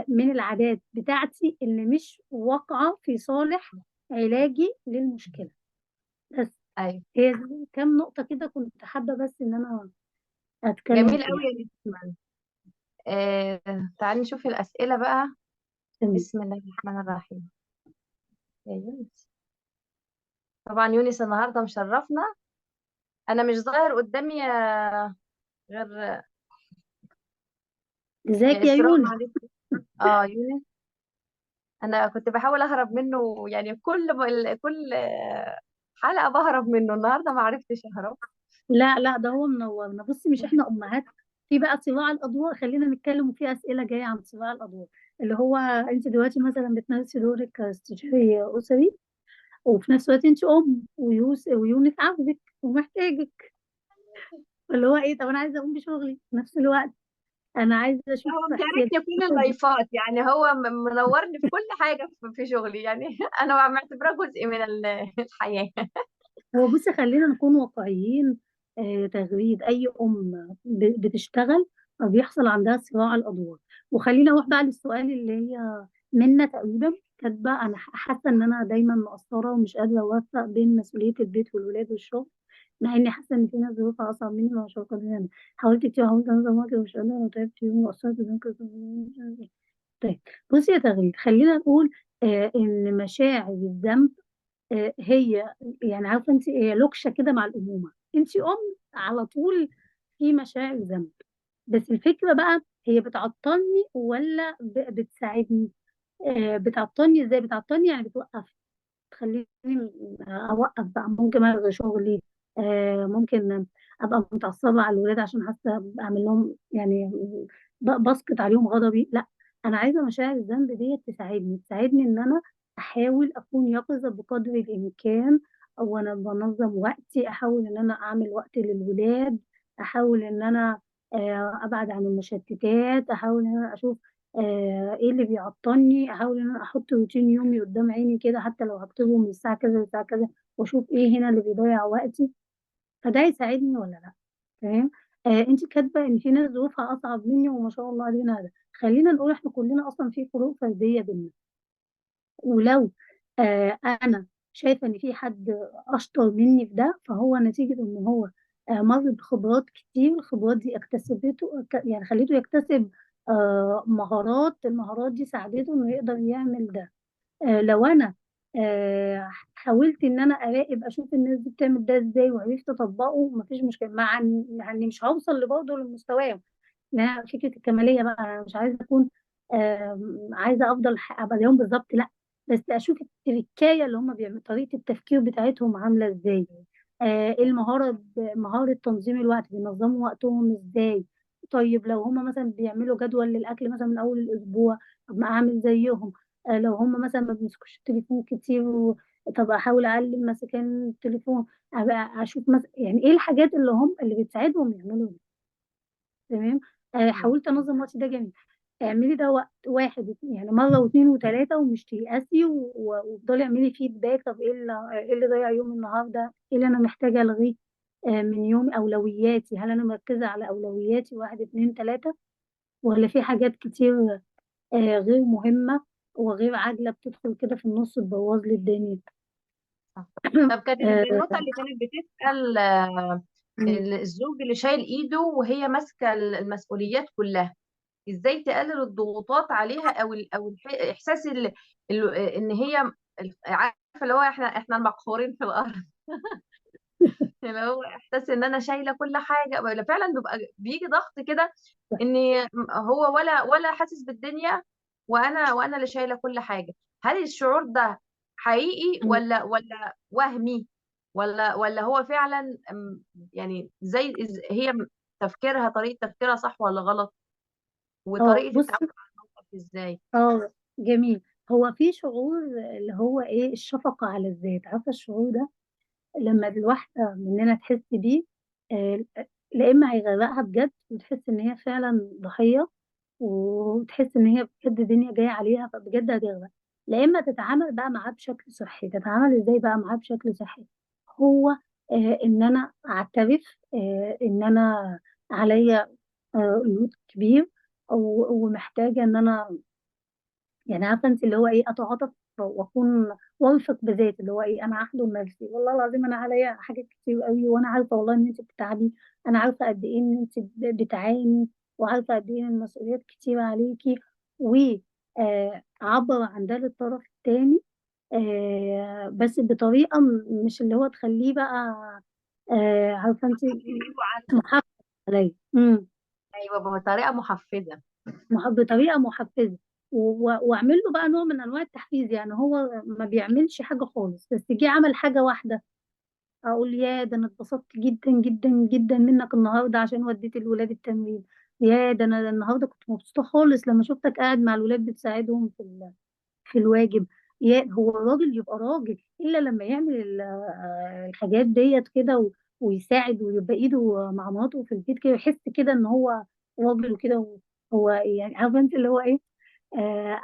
من العادات بتاعتي اللي مش واقعه في صالح علاجي للمشكله. بس ايوه. هي دي كام نقطه كده كنت حابه بس ان انا اتكلم جميل فيها. قوي يا نسمة. تعالي نشوف الأسئلة بقى. تمام. بسم الله الرحمن الرحيم. يا يونس. طبعا يونس النهارده مشرفنا. انا مش ظاهر قدامي غير ازيك يا إسراء، يونس؟ معلش. اه، يونس. انا كنت بحاول اهرب منه، يعني كل حلقة بهرب منه، النهارده ما عرفتش اهرب. لا لا ده هو منورنا. بصي مش احنا امهات، في بقى صراع الادوار، خلينا نتكلم، وفي اسئله جايه عن صراع الادوار. اللي هو انت دلوقتي مثلا بتمارسي دورك كاستشاري اسري، وفي نفس الوقت انت ام، ويونس عاوزك ومحتاجك. اللي هو ايه، طب انا عايزه اقوم بشغلي في نفس الوقت، انا عايزه اشوف هو احتياجات مشاركني كل أولادي. اللايفات، يعني هو منورني في كل حاجة في شغلي يعني انا معتبراه جزء من الحياة. هو بصي خلينا نكون واقعيين. تغريد اي ام بتشتغل بيحصل عندها صراع الادوار. وخلينا نروح بقى للسؤال اللي هي منا تقريبا كاتبه، انا حاسه ان انا دايما مقصره ومش قادره اوفق بين مسؤوليه البيت والولاد والشغل، مع اني حاسه ان في ناس ظروفها اصعب مني مع شغل. يعني حاولت كتير، حاولت انظم وقتي ومش قادره، انا تعبت يوم وقصرت طيب بصي يا تغريد، خلينا نقول ان مشاعر الذنب هي، يعني عارفه انت، هي لوكشه كده مع الامومه. انت على طول في مشاعر ذنب، بس الفكره بقى هي بتعطلني ولا بتساعدني؟ بتعطلني ازاي؟ بتعطلني يعني بتوقف، تخليني اوقف بقى، ممكن الغي شغلي، ممكن ابقى متعصبه على الولاد عشان حاسه بعمل لهم يعني، بسقط عليهم غضبي. لا، انا عايزه مشاعر الذنب دي تساعدني ان انا احاول اكون يقظه بقدر الامكان، او انا بنظم وقتي، احاول ان انا اعمل وقت للولاد، احاول ان انا ابعد عن المشتتات، احاول ان انا اشوف ايه اللي بيعطلني، احاول ان انا احط روتين يومي قدام عيني كده، حتى لو هكتبه من الساعه كذا للساعه كذا، واشوف ايه هنا اللي بيضيع وقتي. فده يساعدني ولا لا؟ تمام. انت كاتبه ان في ناس ظروفها اصعب مني وما شاء الله علينا. ده خلينا نقول احنا كلنا اصلا في فروق فرديه بينا، ولو انا شايفه ان في حد اشطر مني في ده، فهو نتيجه ان هو مر بخبرات كتير، الخبرات دي اكتسبته، يعني خليته يكتسب المهارات دي ساعدته انه يقدر يعمل ده. لو انا حاولت ان انا اراقب اشوف الناس دي بتعمل ده ازاي وعرفت اطبقه، مفيش مشكله، مع يعني مش هوصل برضه لمستواهم. لا، فكره الكماليه بقى، انا مش عايزه اكون عايزه افضل ابقى زيهم بالظبط، لا، بس اشوف التركايه اللي هم بيعملوا، طريقه التفكير بتاعتهم عامله ازاي، المهاره، مهاره تنظيم الوقت، بينظموا وقتهم ازاي. طيب لو هم مثلا بيعملوا جدول للاكل مثلا من اول الاسبوع، طب ما اعمل زيهم. لو هم مثلا ما بيمسكوش التليفون كتير طب احاول اقلل مسكان التليفون، أبقى اشوف مثلا يعني ايه الحاجات اللي بتساعدهم يعملوا ده. تمام. حاولت انظم وقتي ده جامد. اعملي ده وقت واحد يعني مره واثنين وثلاثه، ومش تيأسي، وافضلي اعملي فيدباك. طب ايه اللي ضيع يوم النهارده؟ ايه اللي انا محتاجه الغيه من يوم اولوياتي؟ هل انا مركزه على اولوياتي واحد اتنين تلاته، ولا في حاجات كتير غير مهمه وغير عاجله بتدخل كده في النص تبوظ لي الدنيا؟ صح. طب كانت النقطة اللي كانت بتسأل الزوج اللي شايل ايده وهي ماسكة المسؤوليات كلها، ازاي تقلل الضغوطات عليها او احساس ان هي عارفة اللي هو احنا المقهورين في الارض. اللي هو احساس ان انا شايلة كل حاجة، ولا فعلا بيجي ضغط كده ان هو ولا حاسس بالدنيا، وانا اللي شايلة كل حاجة. هل الشعور ده حقيقي ولا وهمي، ولا هو فعلا يعني زي هي تفكيرها، طريقة تفكيرها صح ولا غلط، اه وطريقة التعامل بصي، مع الموقف ازاي؟ اه جميل. هو في شعور اللي هو ايه، الشفقة على الذات، عارفة الشعور ده؟ لما الواحدة مننا تحس بيه، آه، لا إما هيغرقها بجد وتحس إن هي فعلا ضحية، وتحس إن هي بجد الدنيا جاية عليها فبجد هتغرق. لا إما تتعامل بقى معاه بشكل صحي. تتعامل إزاي بقى معاه بشكل صحي؟ هو إن أنا أعترف إن أنا عليا لود كبير، ومحتاجة إن أنا، يعني عارفه انت اللي هو ايه، اتعاطف واكون واثق بذاتي، اللي هو ايه، انا هحضن نفسي، والله العظيم انا عليا حاجات كتير قوي، وانا عارفه والله ان انت بتتعبي، انا عارفه قد ايه ان انت بتعاني، وعارفه قد ايه ان المسؤوليات كتير عليكي، و اعبر عن ده للطرف الثاني، بس بطريقه مش اللي هو تخليه بقى عارفه انت، محافظ عليا. ايوه، بطريقة محفزة. بطريقه محفزه، واعمل له بقى نوع من انواع التحفيز. يعني هو ما بيعملش حاجه خالص، بس جه عمل حاجه واحده، اقول يا ده انا اتبسطت جدا جدا جدا منك النهارده عشان وديت الولاد التمرين، يا ده انا النهارده كنت مبسوطه خالص لما شفتك قاعد مع الولاد بتساعدهم في الواجب. يا هو الراجل يبقى راجل الا لما يعمل الحاجات ديت كده، ويساعد ويبقى ايده مع مراته في البيت كده، يحس كده ان هو راجل وكده. هو يعني عارفه انت اللي هو ايه،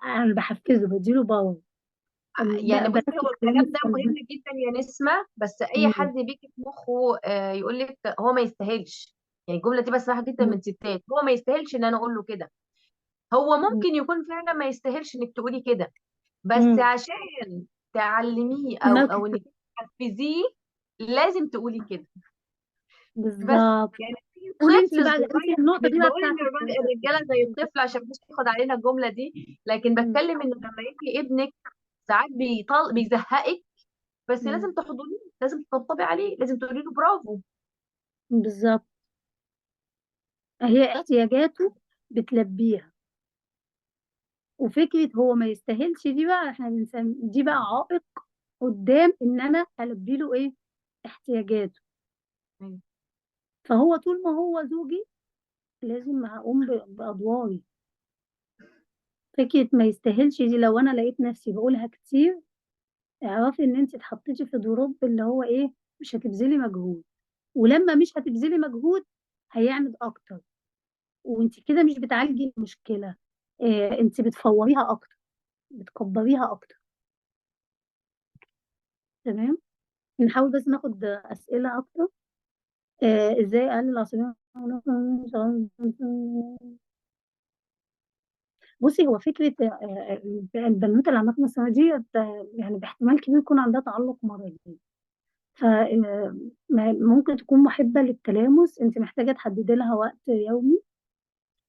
انا بحفزه بديله باور. يعني بصي، بلاش هو الكلام الكلام ده مهم السلبي. جدا يا نسمة، بس اي مم. حد بيجي في مخه يقول لك هو ما يستاهلش. يعني الجملة دي بسمعها جدا مم. من ستات، هو ما يستاهلش ان انا اقول له كده. هو مم. ممكن يكون فعلا ما يستاهلش انك تقولي كده، بس مم. عشان تعلميه او نك- انك تحفزيه لازم تقولي كده. بس بالظبط. يعني قولي انت طفل بقى، انت صغير. النقطه مش دي بقى بقول ان بتاعتك. الرجاله زي الطفل عشان مش تاخد علينا الجمله دي، لكن مم. بتكلم ان لما يجي ابنك ساعات بيزهقك، بس مم. لازم تحضنيه، لازم تطبطبي عليه، لازم تقولي له برافو. بالظبط. هي احتياجاته بتلبيها. وفكره هو ما يستاهلش دي بقى احنا بنسمي دي بقى عائق قدام ان انا البي له ايه؟ احتياجاته. أيوة. فهو طول ما هو زوجي لازم هقوم بادواري. فكره ما يستاهلش دي لو انا لقيت نفسي بقولها كتير، اعرفي ان انت اتحطيتي في دروب اللي هو ايه، مش هتبذلي مجهود. ولما مش هتبذلي مجهود هيعند اكتر. وانت كده مش بتعالجي المشكله، انت بتفوريها اكتر، بتكبريها اكتر. تمام. نحاول بس ناخد اسئله اكتر. ازاي اقلل العصبيه؟ بصي هو فكره البنوته اللي عندها 15 دي يعني باحتمال كبير يكون عندها تعلق مرضي. فممكن تكون محبه للتلامس، انت محتاجه تحددي لها وقت يومي،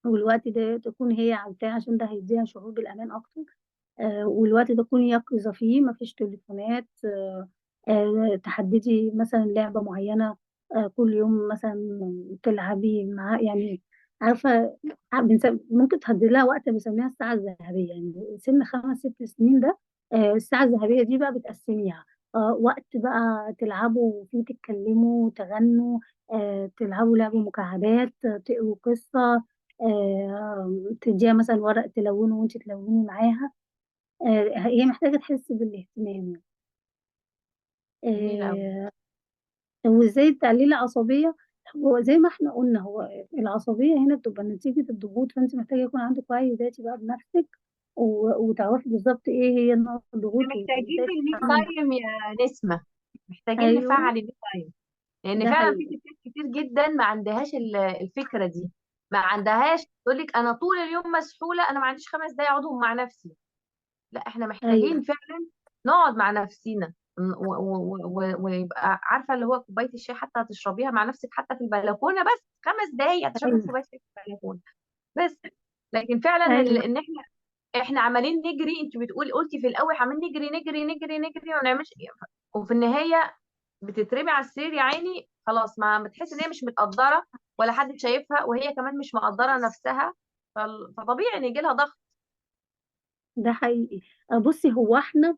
والوقت ده تكون هي عارفاه عشان ده هيديها شعور بالامان اكتر. والوقت ده تكوني يقظة فيه، مفيش تليفونات. تحددي مثلا لعبة معينة كل يوم مثلا تلعبي معاه يعني. عارفة، ممكن تحددي لها وقت بنسميها الساعة الذهبية. يعني سن 5 6 سنين ده الساعة الذهبية دي بقى بتقسميها وقت بقى تلعبوا فيه، تتكلموا، تغنوا، تلعبوا لعبوا مكعبات، تقروا قصة، تديها مثلا ورق تلونه وانت تلوني معاها. هي محتاجة تحس بالاهتمام. جميل قوي. آه، وازاي تقللي العصبية؟ هو زي ما احنا قلنا، هو العصبية هنا بتبقى نتيجة الضغوط، فانت محتاجة يكون عندك وعي ذاتي بقى بنفسك، وتعرفي بالظبط ايه هي نوع احنا الضغوط محتاجين وازاي المي تتعاملي معاها. تايم يا نسمة، محتاجين ايوه، نفعل المي تايم. لان ده فعلا في حقيقي. ستات كتير جدا ما عندهاش الفكرة دي، ما عندهاش تقول لك انا طول اليوم مسحولة، انا ما عنديش 5 دقايق اقعدهم مع نفسي. لا، احنا ايوه، محتاجين فعلا نقعد مع نفسينا، ويبقى عارفة اللي هو كوباية الشاي حتى هتشربيها مع نفسك حتى في البلكونة، بس 5 دقايق هتشربي ايوه، كوباية شاي في البلكونة بس. لكن فعلا ايوه، ان احنا عمالين نجري، انت قلتي في الاول عمالين نجري نجري نجري نجري وما نعملش، وفي النهايه بتترمي على السرير يا عيني، خلاص ما بتحس ان هي مش متقدره ولا حد شايفها، وهي كمان مش مقدره نفسها. فطبيعي ان يجي لها ضغط. ده حقيقي. بصي هو احنا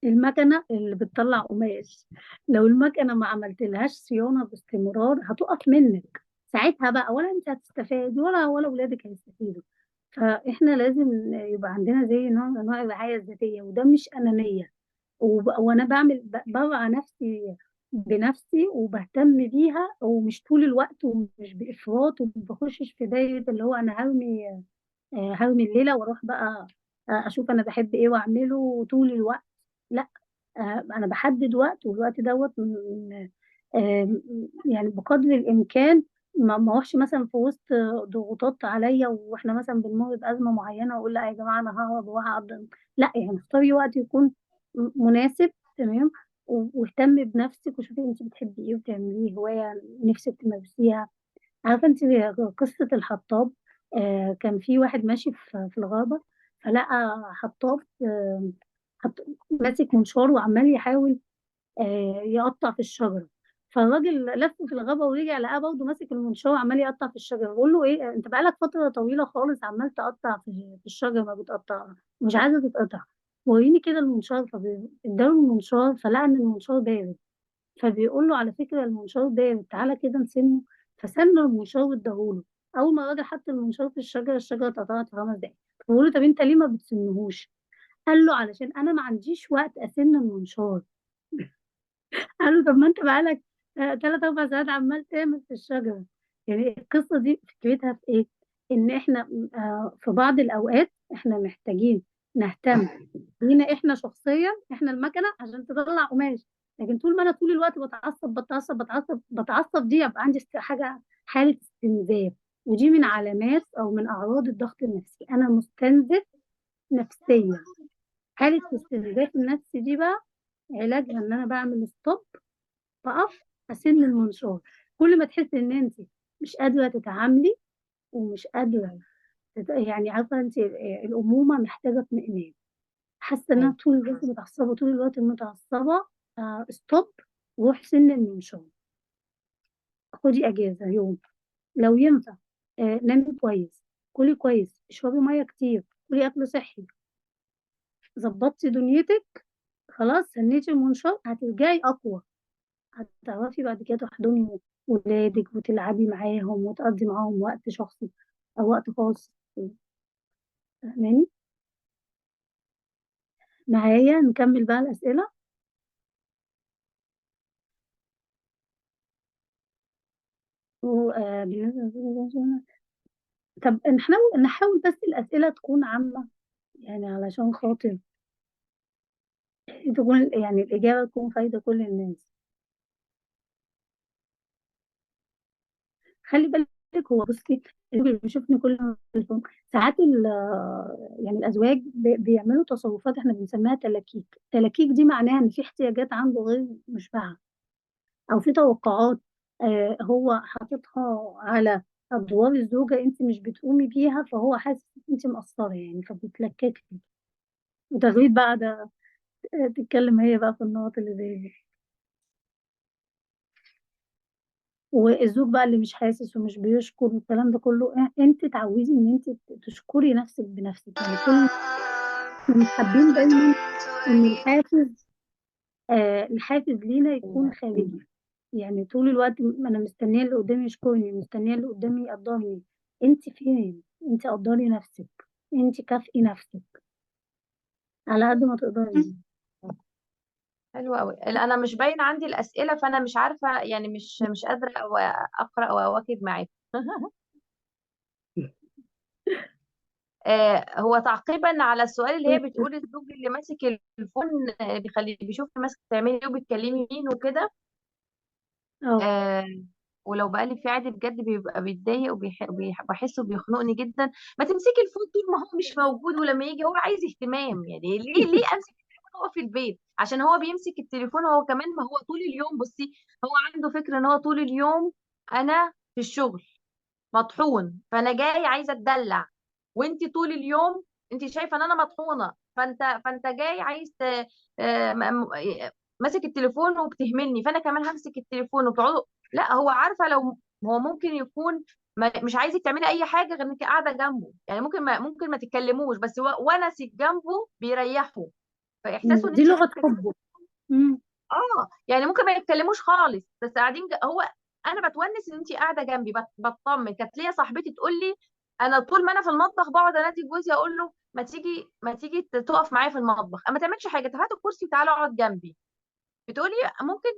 المكنة اللي بتطلع قماش، لو المكنة ما عملتلهاش صيانة باستمرار هتقف منك. ساعتها بقى ولا انت هتستفاد ولا ولادك هيستفيدوا. فاحنا لازم يبقى عندنا زي نوع من انواع الرعاية الذاتية، وده مش أنانية. وانا بوعى نفسي بنفسي وبهتم بيها، ومش طول الوقت ومش بإفراط، وما بخشش في دايرة اللي هو انا هرمي الليلة واروح بقى اشوف انا بحب ايه واعمله طول الوقت. لا، انا بحدد وقت، والوقت دوت يعني بقدر الامكان ما اروحش مثلا في وسط ضغوطات عليا واحنا مثلا بنمر بازمه معينه واقول لا يا جماعه انا ههرب وهقعد. لا، يعني اختاري وقت يكون مناسب. تمام. واهتمي بنفسك وشوفي انت بتحبي ايه وبتعمليه هوايه نفسك تمارسيها. عارفه انت قصه الحطاب؟ كان في واحد ماشي في الغابه، فلقى حطاب حط ماسك منشار وعمال يحاول يقطع في الشجره. فالراجل لف في الغابه ورجع لقاه برضه ماسك المنشار وعمال يقطع في الشجره. بقول له ايه انت بقالك فتره طويله خالص عمال تقطع في الشجره ما بتقطع، مش عايزه تتقطع، وريني كده المنشار. فاداله المنشار فلقى ان المنشار بارد. فبيقول له على فكرة المنشار ده تعالى كده نسنه. فسن المنشار واداهوله. أول ما الراجل حط المنشار في الشجرة، الشجرة اتقطعت في 5 دقايق. فبيقول له طب أنت ليه ما بتسنهوش؟ قال له علشان أنا ما عنديش وقت أسن المنشار. قال له طب ما أنت بقالك 3 4 ساعات عمال تعمل في الشجرة. يعني القصة دي فكرتها في إيه؟ إن إحنا في بعض الأوقات إحنا محتاجين نهتم لينا احنا شخصيا، احنا المكنه عشان تطلع قماش. لكن طول ما انا طول الوقت بتعصب بتعصب بتعصب بتعصب، دي يبقى عندي حاجه حاله استنزاف. ودي من علامات او من اعراض الضغط النفسي، انا مستنزف نفسيا. حاله الاستنزاف النفسي دي بقى علاجها ان انا بعمل ستوب، بقف، اسن المنشار. كل ما تحسي ان انت مش قادرة تتعاملي، ومش قادرة يعني عارفة انت الأمومة محتاجة اطمئنان. حاسة ان انا ايوه. طول الوقت متعصبة، طول الوقت متعصبة. ستوب. روح سن المنشار، خدي اجازة يوم لو ينفع. نامي كويس، كلي كويس، اشربي مية كتير، كلي اكل صحي، ظبطتي دنيتك، خلاص سنيتي المنشار، هترجعي اقوى. هتعرفي بعد كده تحضني ولادك وتلعبي معاهم وتقضي معاهم وقت شخصي او وقت خاص. فاهماني؟ معايا نكمل بقى الأسئلة. طب نحاول بس الأسئلة تكون عامة، يعني علشان خاطر تكون يعني الإجابة تكون فايدة كل الناس. خلي بالك، هو بصي اللي بيشوفني كل ما بيشوفهم، ساعات يعني الأزواج بيعملوا تصرفات احنا بنسميها تلاكيك. تلاكيك دي معناها إن في احتياجات عنده غير مشبعة، أو في توقعات هو حاططها على أدوار الزوجة أنت مش بتقومي بيها، فهو حاسس إن أنت مقصرة يعني، فبيتلكك لك. وتغريد بقى ده تتكلم هي بقى في النقط اللي زي دي. والزوج بقى اللي مش حاسس ومش بيشكر والكلام ده كله، انت تعودي ان انت تشكري نفسك بنفسك. يعني كل احنا مش حابين دايما ان الحافز لينا يكون خارجي. يعني طول الوقت انا مستنيه اللي قدامي يشكرني، مستنيه اللي قدامي يقدرني. انت فين؟ انت قدري نفسك، انت كافئي نفسك على قد ما تقدري. حلو قوي. انا مش باين عندي الاسئله، فانا مش عارفه يعني مش قادره أو اقرا او اواكب معاكم. هو تعقيبا على السؤال اللي هي بتقول الزوج اللي ماسك الفون بيخلي بيشوف ماسك بتعملي ايه وبتكلمي مين وكده. اه. آه، ولو بقى لي في عادي بجد بيبقى بيتضايق وبحسه بيخنقني جدا. ما تمسكي الفون طول ما هو مش موجود، ولما يجي هو عايز اهتمام. يعني ليه امسك التليفون وهو في البيت؟ عشان هو بيمسك التليفون هو كمان، ما هو طول اليوم بصي، هو عنده فكرة ان هو طول اليوم انا في الشغل مطحون، فانا جاي عايزه اتدلع. وانت طول اليوم انت شايفه ان انا مطحونه، فانت جاي عايز ماسك التليفون وبتهملني، فانا كمان همسك التليفون وتقعدوا. لا، هو عارفه لو هو ممكن يكون مش عايزك تعملي اي حاجه غير انك قاعده جنبه. يعني ممكن ما تتكلموش، بس ونسك جنبه بيريحه، فاحساسه ان دي انت لغة ماسكه. حبه. مم. يعني ممكن ما يتكلموش خالص، بس قاعدين هو انا بتونس ان انت قاعده جنبي، بطمن. كانت ليا صاحبتي تقول لي، انا طول ما انا في المطبخ بقعد انادي جوزي اقول له ما تيجي تقف معايا في المطبخ، اما تعملش حاجه، هات الكرسي وتعالى اقعد جنبي. بتقولي ممكن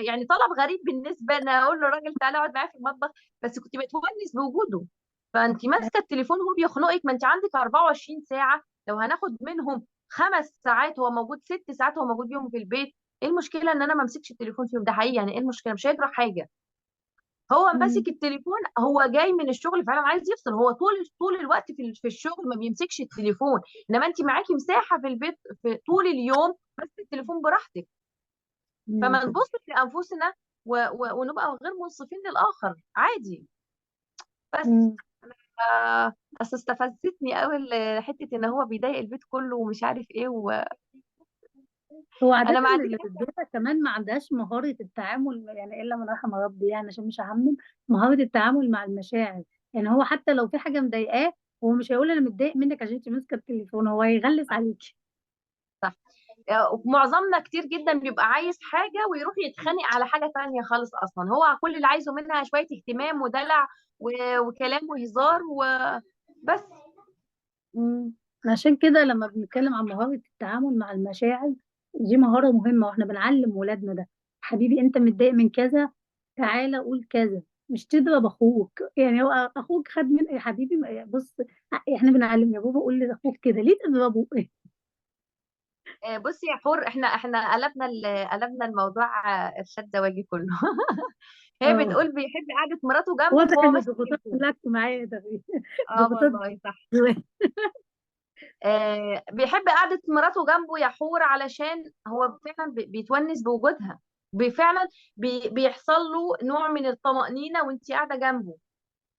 يعني طلب غريب بالنسبه ان اقول له راجل تعالى اقعد معايا في المطبخ، بس كنت بتونس بوجوده. فانت ماسكه التليفون هو بيخنقك، ما انت عندك 24 ساعه، لو هناخد منهم 5 ساعات هو موجود، 6 ساعات هو موجود بيهم في البيت. ايه المشكله ان انا ما امسكش التليفون فيهم؟ ده حقيقي، يعني ايه المشكله؟ مش هيجرى حاجه. هو مم. ماسك التليفون، هو جاي من الشغل فعلا عايز يفصل، هو طول الوقت في الشغل ما بيمسكش التليفون. انما انت معاكي مساحه في البيت في طول اليوم ماسك التليفون براحتك. مم. فما نبص لانفسنا ونبقى غير منصفين للاخر عادي. بس مم. بس استفزتني قوي حته ان هو بيضايق البيت كله ومش عارف ايه، وانا هو عادة مع دي. اللي الرجالة كمان ما عندهاش مهارة التعامل، يعني إلا من رحم ربي، يعني عشان مش هعمم، مهارة التعامل مع المشاعر. يعني هو حتى لو في حاجة مضايقاه، هو مش هيقول أنا متضايق منك عشان أنت ماسكة التليفون، هو هيغلس عليكي. صح. معظمنا كتير جدا بيبقى عايز حاجة ويروح يتخانق على حاجة تانية خالص. أصلا هو كل اللي عايزه منها شوية اهتمام ودلع وكلام وهزار وبس. مم. عشان كده لما بنتكلم عن مهارة التعامل مع المشاعر، دي مهارة مهمة، واحنا بنعلم ولادنا ده. حبيبي انت متضايق من كذا، تعالى قول كذا. مش تضرب اخوك، يعني هو اخوك خد من يا حبيبي بص، احنا بنعلم يا بابا قول لاخوك كده، ليه تضربه؟ بصي يا حور، احنا قلبنا الموضوع ارشاد زواجي كله. هي اه. بتقول بيحب قعدة مراته جنبه واضح وهو ان ماسك الضغوطات التليفون. كلها اجتماعية ده. اه ضغوطات والله صح. جواه. بيحب قعدة مراته جنبه يا حور علشان هو فعلا بيتونس بوجودها. فعلا بيحصل له نوع من الطمأنينة وانت قاعدة جنبه.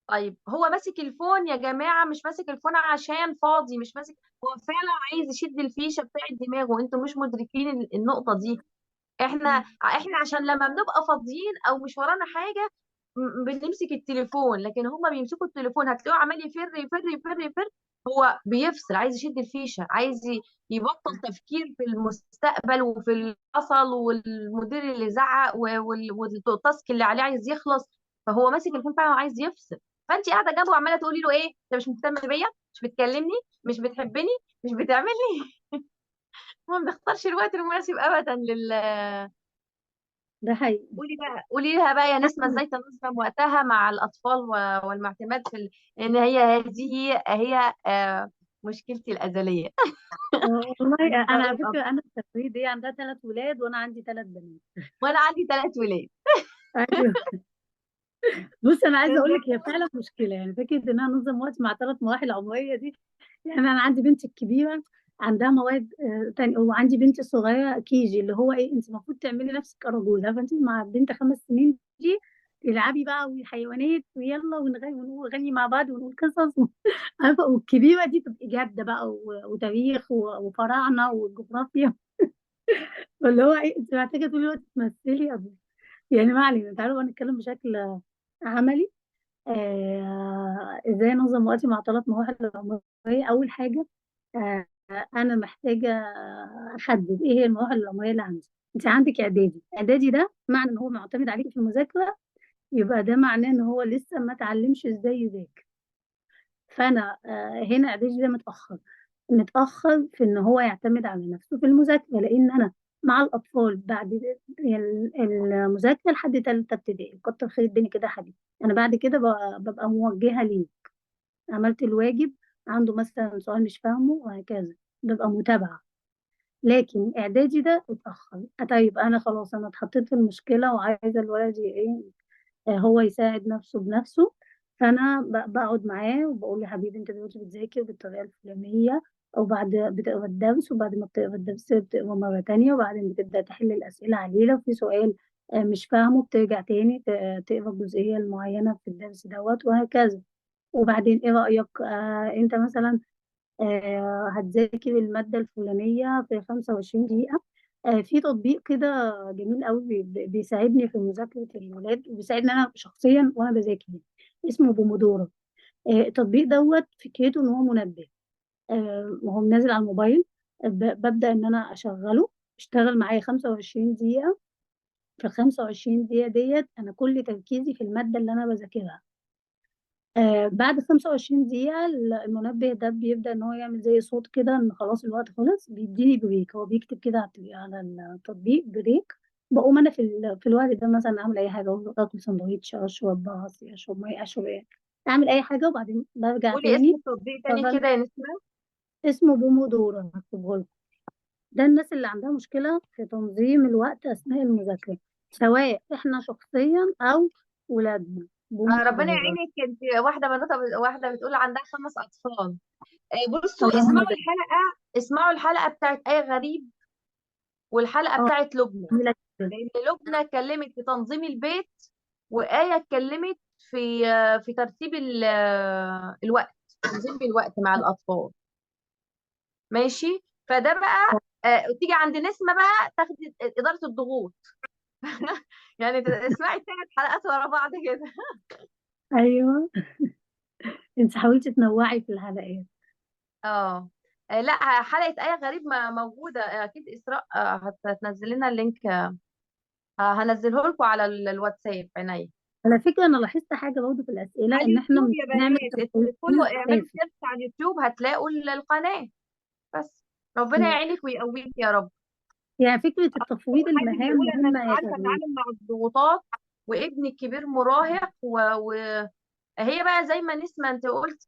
طيب هو ماسك الفون يا جماعة، مش ماسك الفون عشان فاضي، مش ماسك، هو فعلا عايز يشد الفيشة بتاعت دماغه. انتوا مش مدركين النقطة دي. احنا عشان لما بنبقى فاضيين او مش ورانا حاجة بنمسك التليفون، لكن هما بيمسكوا التليفون هتلاقوه عمال يفر يفر يفر يفر. هو بيفصل، عايز يشد الفيشة، عايز يبطل تفكير في المستقبل وفي اللي حصل والمدير اللي زعق والتاسك اللي عليه عايز يخلص. فهو ماسك التليفون فعلا وعايز يفصل. فانت قاعده جنبه وعماله تقولي له ايه؟ انت مش مهتم بيا، مش بتكلمني، مش بتحبني، مش بتعمل لي. ما بنختارش الوقت المناسب ابدا ده حقيقي. قولي بقى، قولي لها بقى يا نسمة ازاي تنظم وقتها مع الأطفال والاعتماد إن هي هذه هي مشكلتي الأزلية. والله بالنسبة انا على للأب. فكره انا التفريد دي عندها 3 ولاد وانا عندي 3 بنات. وأنا عندي 3 ولاد. ايوه. بص انا عايزه اقول لك بالظبط. هي فعلا مشكله، يعني فكره ان انا انظم وقت مع 3 مراحل عمريه دي. يعني انا عندي بنتي الكبيره عندها مواد تانية، وعندي بنتي الصغيره كيجي، اللي هو ايه، انت المفروض تعملي نفسك اراجوز، عارفه انت مع بنت 5 سنين دي تلعبي بقى والحيوانات ويلا ونغني ونقول غني مع بعض ونقول قصص عارفه، والكبيره دي تبقي جاده بقى وتاريخ وفراعنه وجغرافيا. فاللي هو ايه، انت محتاجه طول الوقت تمثلي يعني ما علينا، تعالوا بقى نتكلم بشكل عملي. ازاي انظم وقتي مع 3 مراحل العمريه. اول حاجه، آه انا محتاجه احدد ايه هي المراحل العمريه اللي عندي. انت عندك اعدادي، اعدادي ده معنى ان هو معتمد عليك في المذاكره، يبقى ده معناه ان هو لسه ما اتعلمش ازاي يذاكر. فانا هنا اعدادي ده متاخر في ان هو يعتمد على نفسه في المذاكره، لان انا مع الاطفال بعد المذاكره لحد ثالثه ابتدائي كتر خير الدنيا كده يا حبيبي. انا بعد كده ببقى موجهه ليه، عملت الواجب، عنده مثلا سؤال مش فاهمه وهكذا، ببقى متابعة. لكن إعدادي ده اتأخر. طيب أنا خلاص أنا اتحطيت في المشكلة وعايزة الولد إيه، هو يساعد نفسه بنفسه. فأنا بقعد معاه وبقول له يا حبيبي أنت دلوقتي بتذاكر بالطريقة الفلانية، أو بعد بتقرا الدرس، وبعد ما بتقرا الدرس بتقرا مرة تانية، وبعدين بتبدأ تحل الأسئلة عليه. لو في سؤال مش فاهمه بترجع تاني تقرا الجزئية المعينة في الدرس دوت، وهكذا. وبعدين ايه رأيك، انت مثلا هتذاكر المادة الفلانية في 25 دقيقة. في تطبيق كده جميل قوي بيساعدني في مذاكرة الولاد، وبيساعدني أنا شخصيا وأنا بذاكر، اسمه بومودورو. التطبيق دوت فكرته إن هو منبه، وهو نازل على الموبايل. ببدأ إن أنا أشغله، اشتغل معايا 25 دقيقة. في ال 25 دقيقة ديت أنا كل تركيزي في المادة اللي أنا بذاكرها. بعد 25 دقيقة المنبه ده بيبدأ إن هو يعمل زي صوت كده إن خلاص الوقت خلص، بيديني بريك. هو بيكتب كده على التطبيق بريك. بقوم أنا في الوقت ده مثلا أعمل أي حاجة، آكل سندوتش، أشرب عصير، أشرب مية، أشرب إيه، أعمل أي حاجة، وبعدين برجع قولي اسم تاني. التطبيق تاني أشتغل. كده يا نسمة. اسمه بومودورو، هكتبه لكم. ده الناس اللي عندها مشكلة في تنظيم الوقت أثناء المذاكرة، سواء إحنا شخصيا أو ولادنا. ربنا بومودورو. يعينك. انت واحدة بنوتة، واحدة بتقول عندها 5 أطفال. بصوا اللهم اسمعوا بارك. الحلقة، اسمعوا الحلقة بتاعت آية غريب والحلقة اه، بتاعت لبنى. جميلة جدا. لأن لبنى اتكلمت في تنظيم البيت، وآية اتكلمت في ترتيب الوقت، تنظيم الوقت مع الأطفال. ماشي. فده بقى تيجي عند نسمة بقى تاخد إدارة الضغوط. يعني اسمعي 3 حلقات ورا بعض كده. ايوه، انت حاولتي تنوعي في الحلقات. اه. لا حلقة آية غريب موجودة أكيد. إسراء هتنزل لنا اللينك. هنزله لكم على الواتساب عينيا. على فكره انا لاحظت حاجه برضه في الاسئله، على ان احنا اليوتيوب مش يا بنعمل بنات، ادخلوا تفويض اعملوا كافي. سيرش على اليوتيوب هتلاقوا القناة. بس ربنا يعينك ويقويك يا رب. يعني فكره التفويض حد المهام بيقول انا مهمه مش يا عارفه تغريد. اتعامل مع الضغوطات وابني الكبير مراهق وهي بقى زي ما نسمة انت قلت